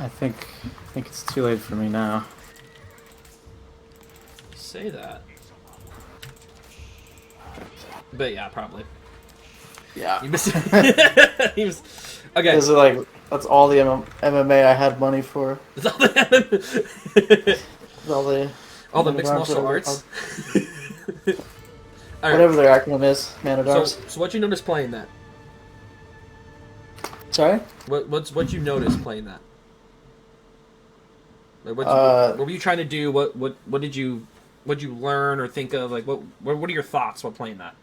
I think it's too late for me now. Say that. But yeah, probably. yeah. You missed he was okay. This is like that's all the MMA I had money for. That's all the All the mixed martial arts. All right. Whatever their acronym is, man at arms. So what you notice playing that? Sorry. What you notice playing that? Like what were you trying to do? What did you learn or think of? Like what are your thoughts while playing that?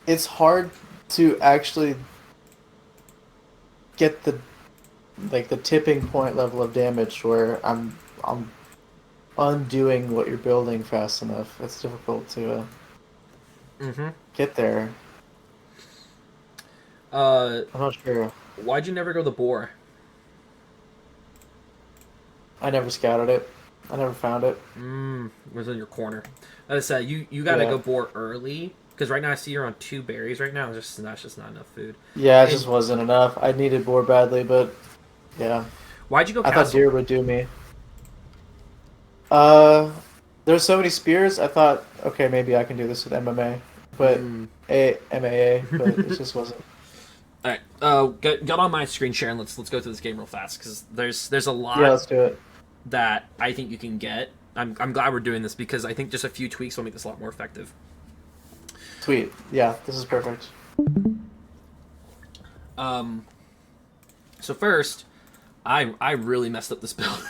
It's hard to actually get the tipping point level of damage where I'm undoing what you're building fast enough. It's difficult to get there. I'm not sure. Why'd you never go the boar? I never scouted it. I never found it. It was in your corner. Like I said, you gotta go boar early. Because right now I see you're on 2 berries right now. That's just not enough food. Yeah, it just wasn't enough. I needed boar badly, but yeah. Why'd you go castle? I thought deer would do me. There's so many spears. I thought, okay, maybe I can do this with MMA, but MAA, but it just wasn't. All right, get on my screen share and let's go through this game real fast because there's a lot. Yeah, let's do it. That I think you can get. I'm glad we're doing this because I think just a few tweaks will make this a lot more effective. Sweet. Yeah, this is perfect. So first, I really messed up this build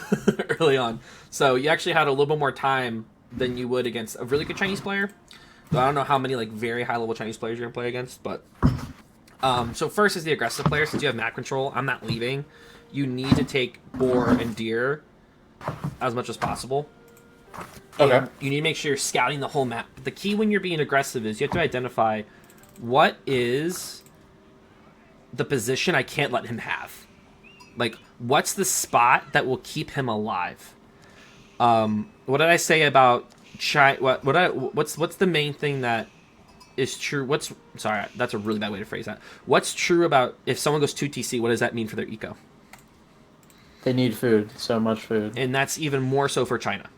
early on. So you actually had a little bit more time than you would against a really good Chinese player. So I don't know how many like very high level Chinese players you're gonna play against, but so first is the aggressive player. Since you have map control, I'm not leaving. You need to take boar and deer as much as possible. And Okay. you need to make sure you're scouting the whole map. The key when you're being aggressive is you have to identify what is the position I can't let him have. Like, what's the spot that will keep him alive? What did I say about what's the main thing that is true? Sorry, that's a really bad way to phrase that. What's true about if someone goes 2TC, what does that mean for their eco? They need food, so much food. And that's even more so for China.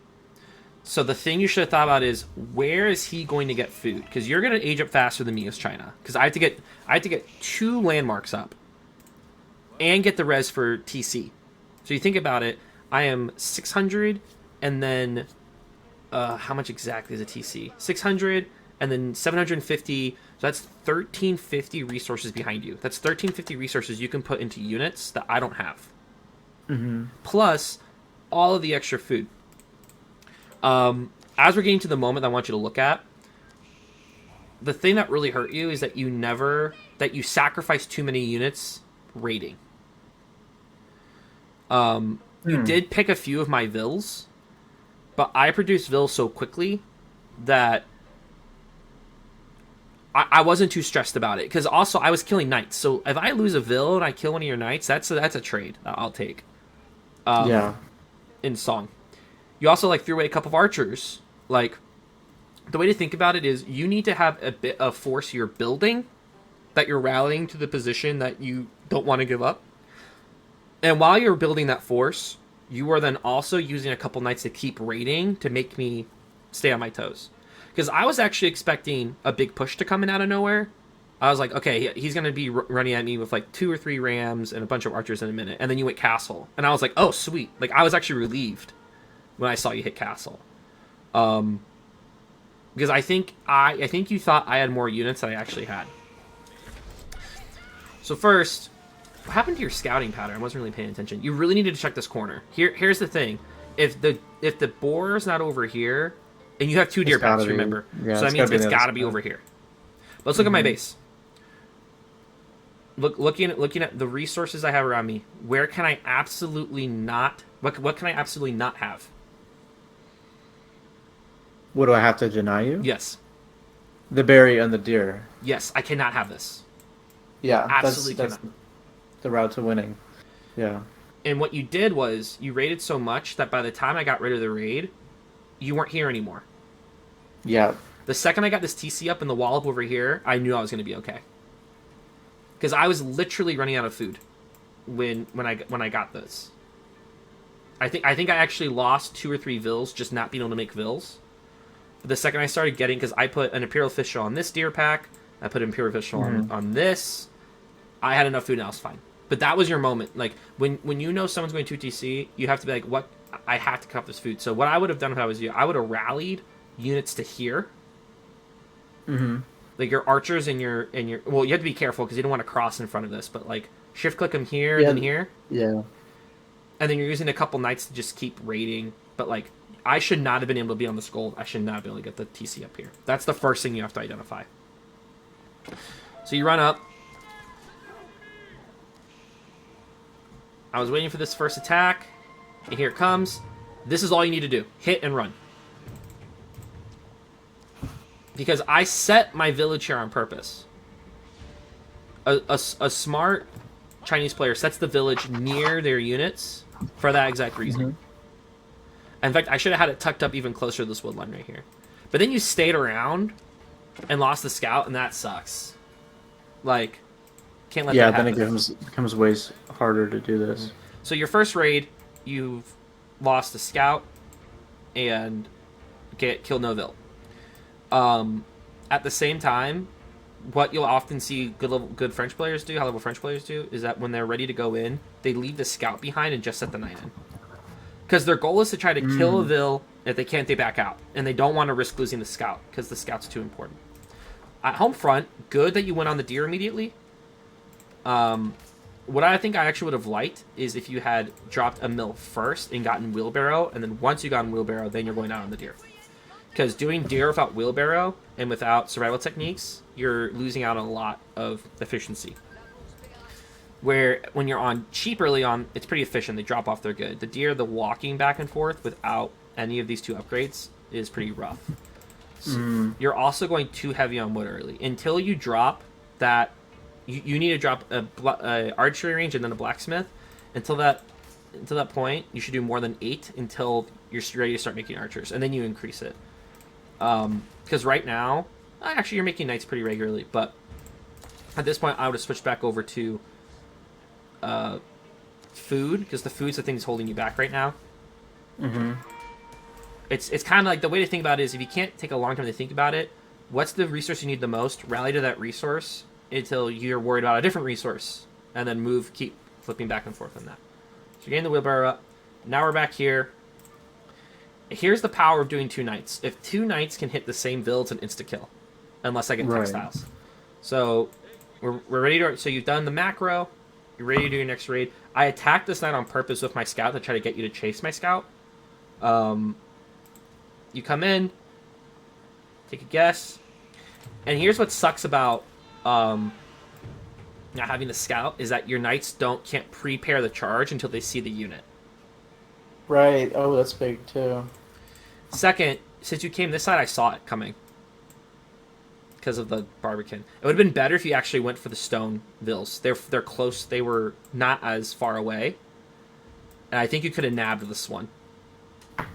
So the thing you should have thought about is, where is he going to get food? Because you're going to age up faster than me as China. Because I have to get 2 landmarks up and get the res for TC. So you think about it, I am 600, and then how much exactly is a TC? 600, and then 750. So that's 1350 resources behind you. That's 1350 resources you can put into units that I don't have. Mm-hmm. Plus all of the extra food. As we're getting to the moment I want you to look at, the thing that really hurt you is that you sacrificed too many units raiding. You did pick a few of my vills, but I produced vills so quickly that I wasn't too stressed about it. Because also I was killing knights, so if I lose a vill and I kill one of your knights, that's a trade that I'll take. Yeah. In Song. You also threw away a couple of archers. The way to think about it is you need to have a bit of force you're building, that you're rallying to the position that you don't want to give up. And while you're building that force, you are then also using a couple knights to keep raiding to make me stay on my toes. Because I was actually expecting a big push to come in out of nowhere. I was like, okay, he's going to be running at me with 2 or 3 rams and a bunch of archers in a minute. And then you went castle. And I was like, oh, sweet. I was actually relieved when I saw you hit castle. Because I think you thought I had more units than I actually had. So first, what happened to your scouting pattern? I wasn't really paying attention. You really needed to check this corner. Here's the thing. If the boar's not over here, and you have 2 deer packs, remember. Yeah, so that means it's got to be over here. Let's look at my base. Looking at the resources I have around me, where can I absolutely not... What can I absolutely not have? What do I have to deny you? Yes. The berry and the deer. Yes, I cannot have this. Yeah, Absolutely that's cannot. the route to winning. Yeah. And what you did was, you raided so much that by the time I got rid of the raid, you weren't here anymore. Yeah. The second I got this TC up and the wall up over here, I knew I was going to be okay. Because I was literally running out of food when I got this. I think I actually lost 2 or 3 vills just not being able to make vills. But the second I started getting, because I put an Imperial Official on this deer pack, I put an Imperial Official on this, I had enough food and I was fine. But that was your moment. When you know someone's going to 2TC, you have to be like, what? I have to cut off this food. So what I would have done if I was you, I would have rallied units to here. Mm-hmm. Your archers and your well, you have to be careful because you don't want to cross in front of this, but shift click them here and then here. Yeah. And then you're using a couple knights to just keep raiding. But I should not have been able to be on the gold. I should not be able to get the TC up here. That's the first thing you have to identify. So you run up. I was waiting for this first attack, and here it comes. This is all you need to do. Hit and run. Because I set my village here on purpose. A smart Chinese player sets the village near their units for that exact reason. Mm-hmm. In fact, I should have had it tucked up even closer to this wood line right here. But then you stayed around and lost the scout, and that sucks. Can't let that happen. Yeah, then it becomes way harder to do this. Mm-hmm. So your first raid, you've lost a scout and killed Noville. At the same time, what you'll often see good French players do, high-level French players do, is that when they're ready to go in, they leave the scout behind and just set the knight in. Because their goal is to try to kill a Ville. If they can't, they back out. And they don't want to risk losing the scout, because the scout's too important. At home front, good that you went on the deer immediately. What I think I actually would have liked is if you had dropped a mill first and gotten wheelbarrow, and then once you got in wheelbarrow, then you're going out on the deer. Because doing deer without wheelbarrow and without survival techniques, you're losing out on a lot of efficiency. Where when you're on cheap early on, it's pretty efficient. They drop off, they're good. The deer, the walking back and forth without any of these two upgrades is pretty rough. So Mm. you're also going too heavy on wood early. Until you drop that, you need to drop a archery range and then a blacksmith. Until that point, you should do more than 8 until you're ready to start making archers, and then you increase it. Because right now, actually, you're making knights pretty regularly, but at this point, I would have switched back over to food, because the food's the thing that's holding you back right now. Mm-hmm. It's kind of like, the way to think about it is, if you can't take a long time to think about it, what's the resource you need the most? Rally to that resource until you're worried about a different resource, and then keep flipping back and forth on that. So you're getting the wheelbarrow up. Now we're back here. Here's the power of doing 2 knights. If 2 knights can hit the same build, it's an insta-kill. Unless I get textiles. So we're ready to... So you've done the macro. You're ready to do your next raid. I attacked this knight on purpose with my scout to try to get you to chase my scout. You come in. Take a guess. And here's what sucks about not having the scout, is that your knights can't prepare the charge until they see the unit. Right. Oh, that's big too. Second, since you came this side, I saw it coming because of the Barbican. It would have been better if you actually went for the stone vills. They're close. They were not as far away, and I think you could have nabbed this one.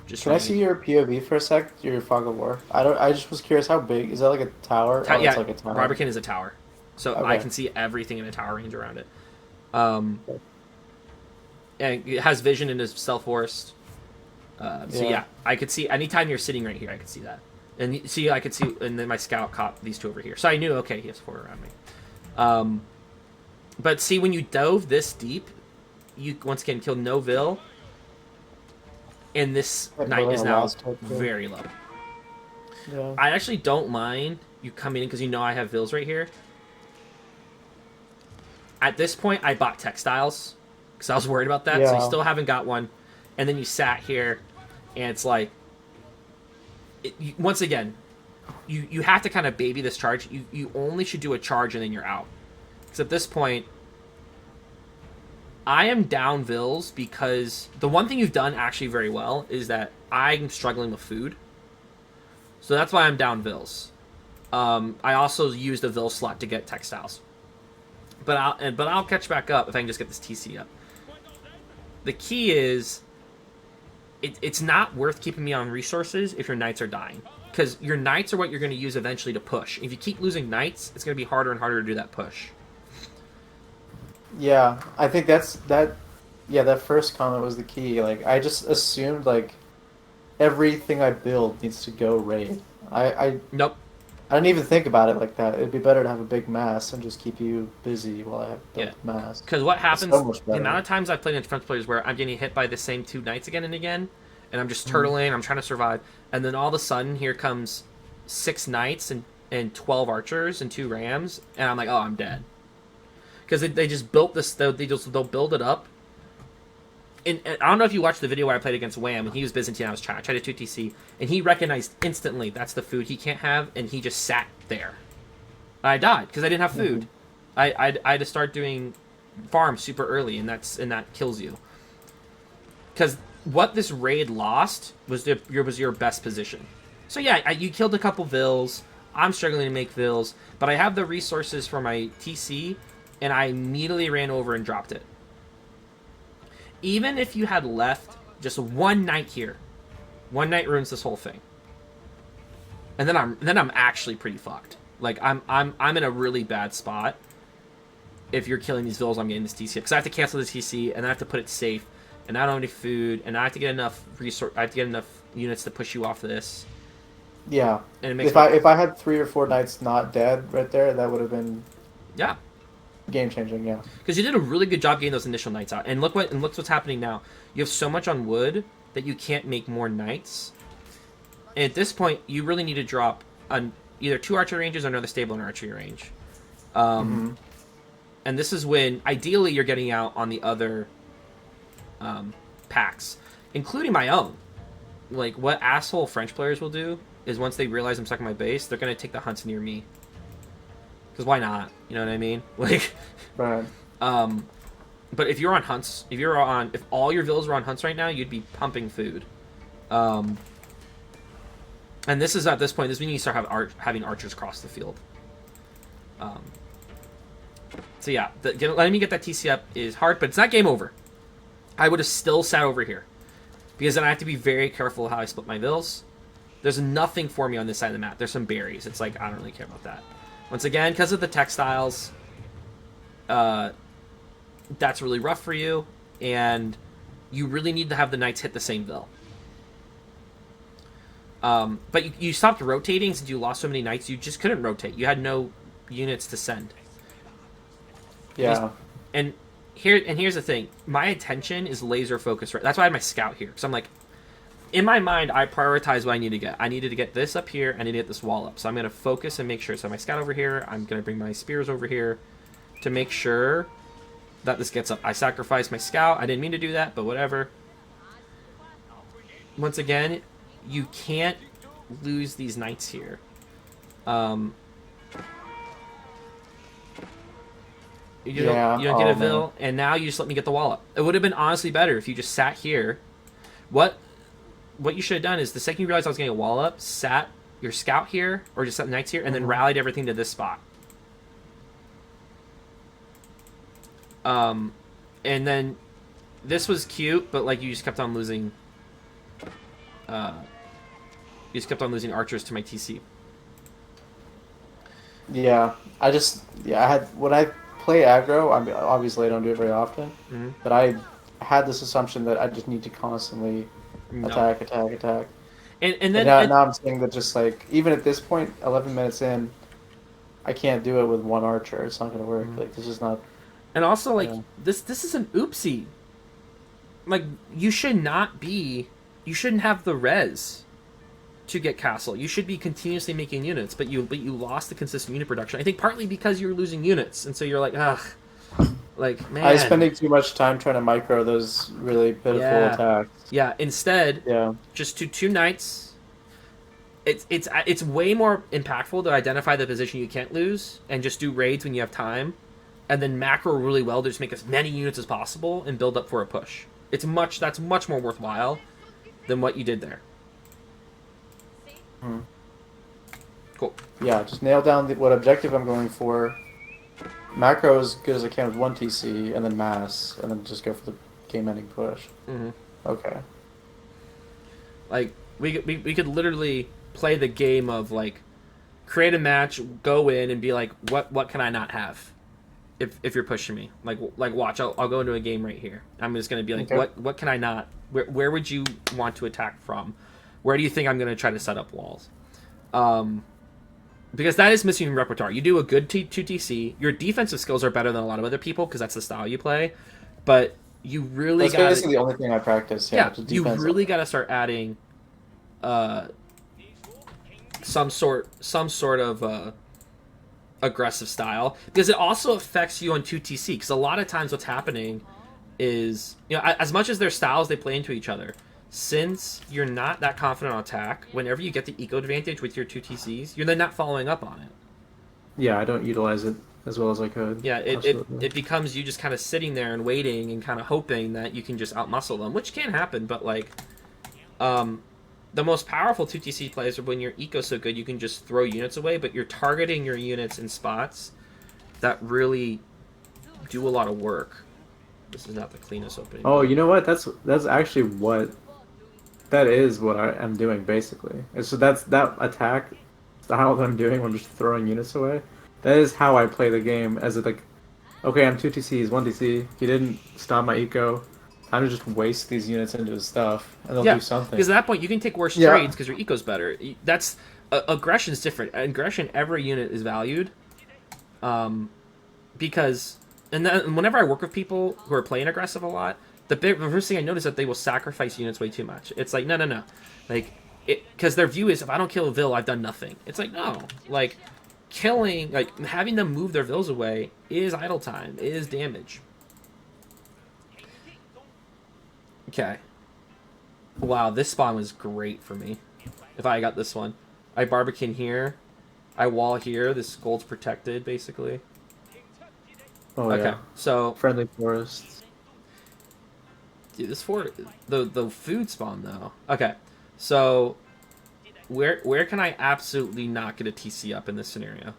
Can I see your POV for a sec? Your fog of war. I just was curious, how big is that? Like a tower? Yeah, it's like a tower. Barbican is a tower, so Okay. I can see everything in a tower range around it. And it has vision in his stealth forest. So yeah, I could see anytime you're sitting right here, I could see that. And see, I could see, and then my scout caught these 2 over here. So I knew, okay, he has 4 around me. But see, when you dove this deep, you once again killed no Vil, and this knight is now very low. Yeah. I actually don't mind you coming in because you know I have Vils right here. At this point, I bought textiles because I was worried about that. So you still haven't got one, and then you sat here, and it's like, once again, you have to kind of baby this charge. You only should do a charge and then you're out. Because at this point, I am down Vils because the one thing you've done actually very well is that I'm struggling with food. So that's why I'm down Vils. I also used a Vil slot to get textiles. But I'll catch back up if I can just get this TC up. The key is, it's not worth keeping me on resources if your knights are dying. Because your knights are what you're going to use eventually to push. If you keep losing knights, it's going to be harder and harder to do that push. Yeah, I think that first comment was the key. Like, I just assumed, like, everything I build needs to go raid. Nope. I didn't even think about it like that. It'd be better to have a big mass and just keep you busy while I have built mass. Because what happens, so much the better. amount of times I've played against French players where I'm getting hit by the same 2 knights again and again, and I'm just turtling, I'm trying to survive, and then all of a sudden here comes 6 knights and 12 archers and 2 rams, and I'm like, oh, I'm dead. Because they just built this, they'll build it up. And I don't know if you watched the video where I played against Wham, and he was Byzantine, I was China. I tried to 2TC, and he recognized instantly that's the food he can't have, and he just sat there. I died, because I didn't have food. I had to start doing farm super early, and that kills you. Because what this raid lost was your best position. So yeah, you killed a couple Vils, I'm struggling to make Vils, but I have the resources for my TC, and I immediately ran over and dropped it. Even if you had left just 1 knight here, 1 knight ruins this whole thing. And then I'm actually pretty fucked. Like, I'm in a really bad spot if you're killing these Vils. I'm getting this TC because I have to cancel the TC and then I have to put it safe, and I don't have any food, and I have to get enough I have to get enough units to push you off this. Yeah. And it makes if I had 3 or 4 knights not dead right there, that would have been game changing. Yeah. Because you did a really good job getting those initial knights out, and look what's happening now. You have so much on wood that you can't make more knights. And at this point, you really need to drop either 2 archery ranges or another stable and archery range. And this is when, ideally, you're getting out on the other packs, including my own. Like, what asshole French players will do is once they realize I'm stuck in my base, they're going to take the hunts near me. Because why not? You know what I mean? Like, Right. But if you're on hunts, if all your villas were on hunts right now, you'd be pumping food. Um, and this is at this point. This means you start having archers cross the field. So yeah, letting me get that TC up is hard, but it's not game over. I would have still sat over here because then I have to be very careful how I split my vills. There's nothing for me on this side of the map. There's some berries. It's like I don't really care about that. Once again, because of the textiles, that's really rough for you, and you really need to have the knights hit the same vill. But you stopped rotating since you lost so many knights. You just couldn't rotate. You had no units to send. Yeah. And here's the thing. My attention is laser focused. Right. That's why I had my scout here. Because I'm like, in my mind, I prioritize what I need to get. I needed to get this up here. I need to get this wall up. So I'm going to focus and make sure. So my scout over here. I'm going to bring my spears over here to make sure that this gets up. I sacrificed my scout. I didn't mean to do that, but whatever. Once again, you can't lose these knights here. You don't get a vill, and now you just let me get the wall up. It would have been honestly better if you just sat here. What you should have done is the second you realized I was getting a wall up, sat your scout here, or just set the knights here, and then rallied everything to this spot. And then this was cute, but like you just kept on losing. You just kept on losing archers to my TC. Yeah, I had when I play aggro. I mean, obviously I don't do it very often, but I had this assumption that I just need to constantly attack. And now I'm saying that just like even at this point, 11 minutes in, I can't do it with one archer. It's not going to work. Like this is not. And also, like this is an oopsie. Like you shouldn't have the res to get castle. You should be continuously making units, but you lost the consistent unit production. I think partly because you're losing units, and so you're like, ugh, like man. I was spending too much time trying to micro those really pitiful attacks. Yeah. Instead, just do 2 knights. It's way more impactful to identify the position you can't lose and just do raids when you have time, and then macro really well to just make as many units as possible and build up for a push. That's much more worthwhile than what you did there. Cool. Yeah, just nail down what objective I'm going for. Macro as good as I can with 1 TC, and then mass, and then just go for the game-ending push. Okay. Like we could literally play the game of like create a match, go in, and be like, what can I not have? If you're pushing me, like watch, I'll go into a game right here. I'm just gonna be like, what can I not? Where would you want to attack from? Where do you think I'm gonna try to set up walls? Because that is missing from repertoire. You do a good 2 TC. Your defensive skills are better than a lot of other people because that's the style you play. But you really got. That's basically the only thing I practice. Yeah, you really got to start adding, some sort of aggressive style, because it also affects you on 2 TC. Because a lot of times what's happening is, as much as their styles they play into each other, since you're not that confident on attack, whenever you get the eco advantage with your 2 TCs, you're then not following up on it. Yeah, I don't utilize it as well as I could. Yeah, it becomes you just kind of sitting there and waiting and kind of hoping that you can just outmuscle them, which can happen, but like, the most powerful 2 TC plays are when your eco's so good you can just throw units away, but you're targeting your units in spots that really do a lot of work. This is not the cleanest opening. Oh, you know what? That's actually what... That is what I am doing, basically. And so that's that attack style that I'm doing when I'm just throwing units away. That is how I play the game, as like, okay, I'm 2 TCs, 1 TC, he didn't stop my eco, time to just waste these units into his stuff, and they'll do something. Because at that point, you can take worse trades because your eco's better. That's... aggression is different. Aggression, every unit is valued. Because... And then whenever I work with people who are playing aggressive a lot, the first thing I notice is that they will sacrifice units way too much. It's like, no. Like, because their view is, if I don't kill a Vill, I've done nothing. It's like, no. Like, killing, like, having them move their Vills away is idle time, is damage. Okay. Wow, this spawn was great for me. If I got this one. I Barbican here. I wall here. This gold's protected, basically. Oh, okay, yeah. So... Friendly forests. Dude, this the food spawn, though. Okay. So, where can I absolutely not get a TC up in this scenario?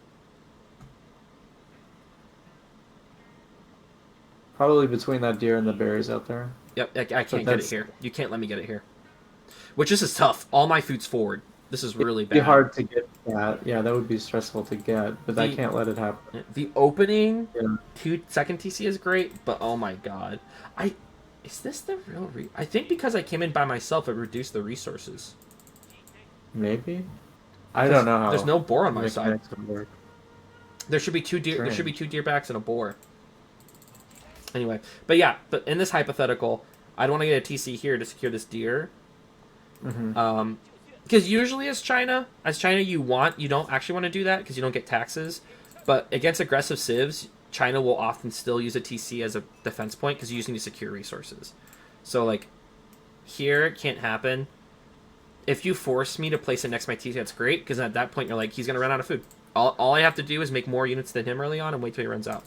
Probably between that deer and the berries out there. Yep, I can't get it that's- here. You can't let me get it here. Which this is tough. All my food's forward. This is really It'd be bad. hard to get that. Yeah, that would be stressful to get, but I can't let it happen. The opening Yeah. second TC is great, but oh my god. Is this the real I think because I came in by myself, it reduced the resources. Maybe. I don't know how. There's no boar on my the side. mechanics would work. There should be two deer. There Strange. should be 2 deer backs and a boar. Anyway, but yeah, but in this hypothetical, I'd want to get a TC here to secure this deer. Mm-hmm. Because usually as China, you don't actually want to do that because you don't get taxes. But against aggressive civs, China will often still use a TC as a defense point because you just need to secure resources. So like, here it can't happen. If you force me to place it next to my TC, that's great because at that point you're like, he's gonna run out of food. All I have to do is make more units than him early on and wait till he runs out.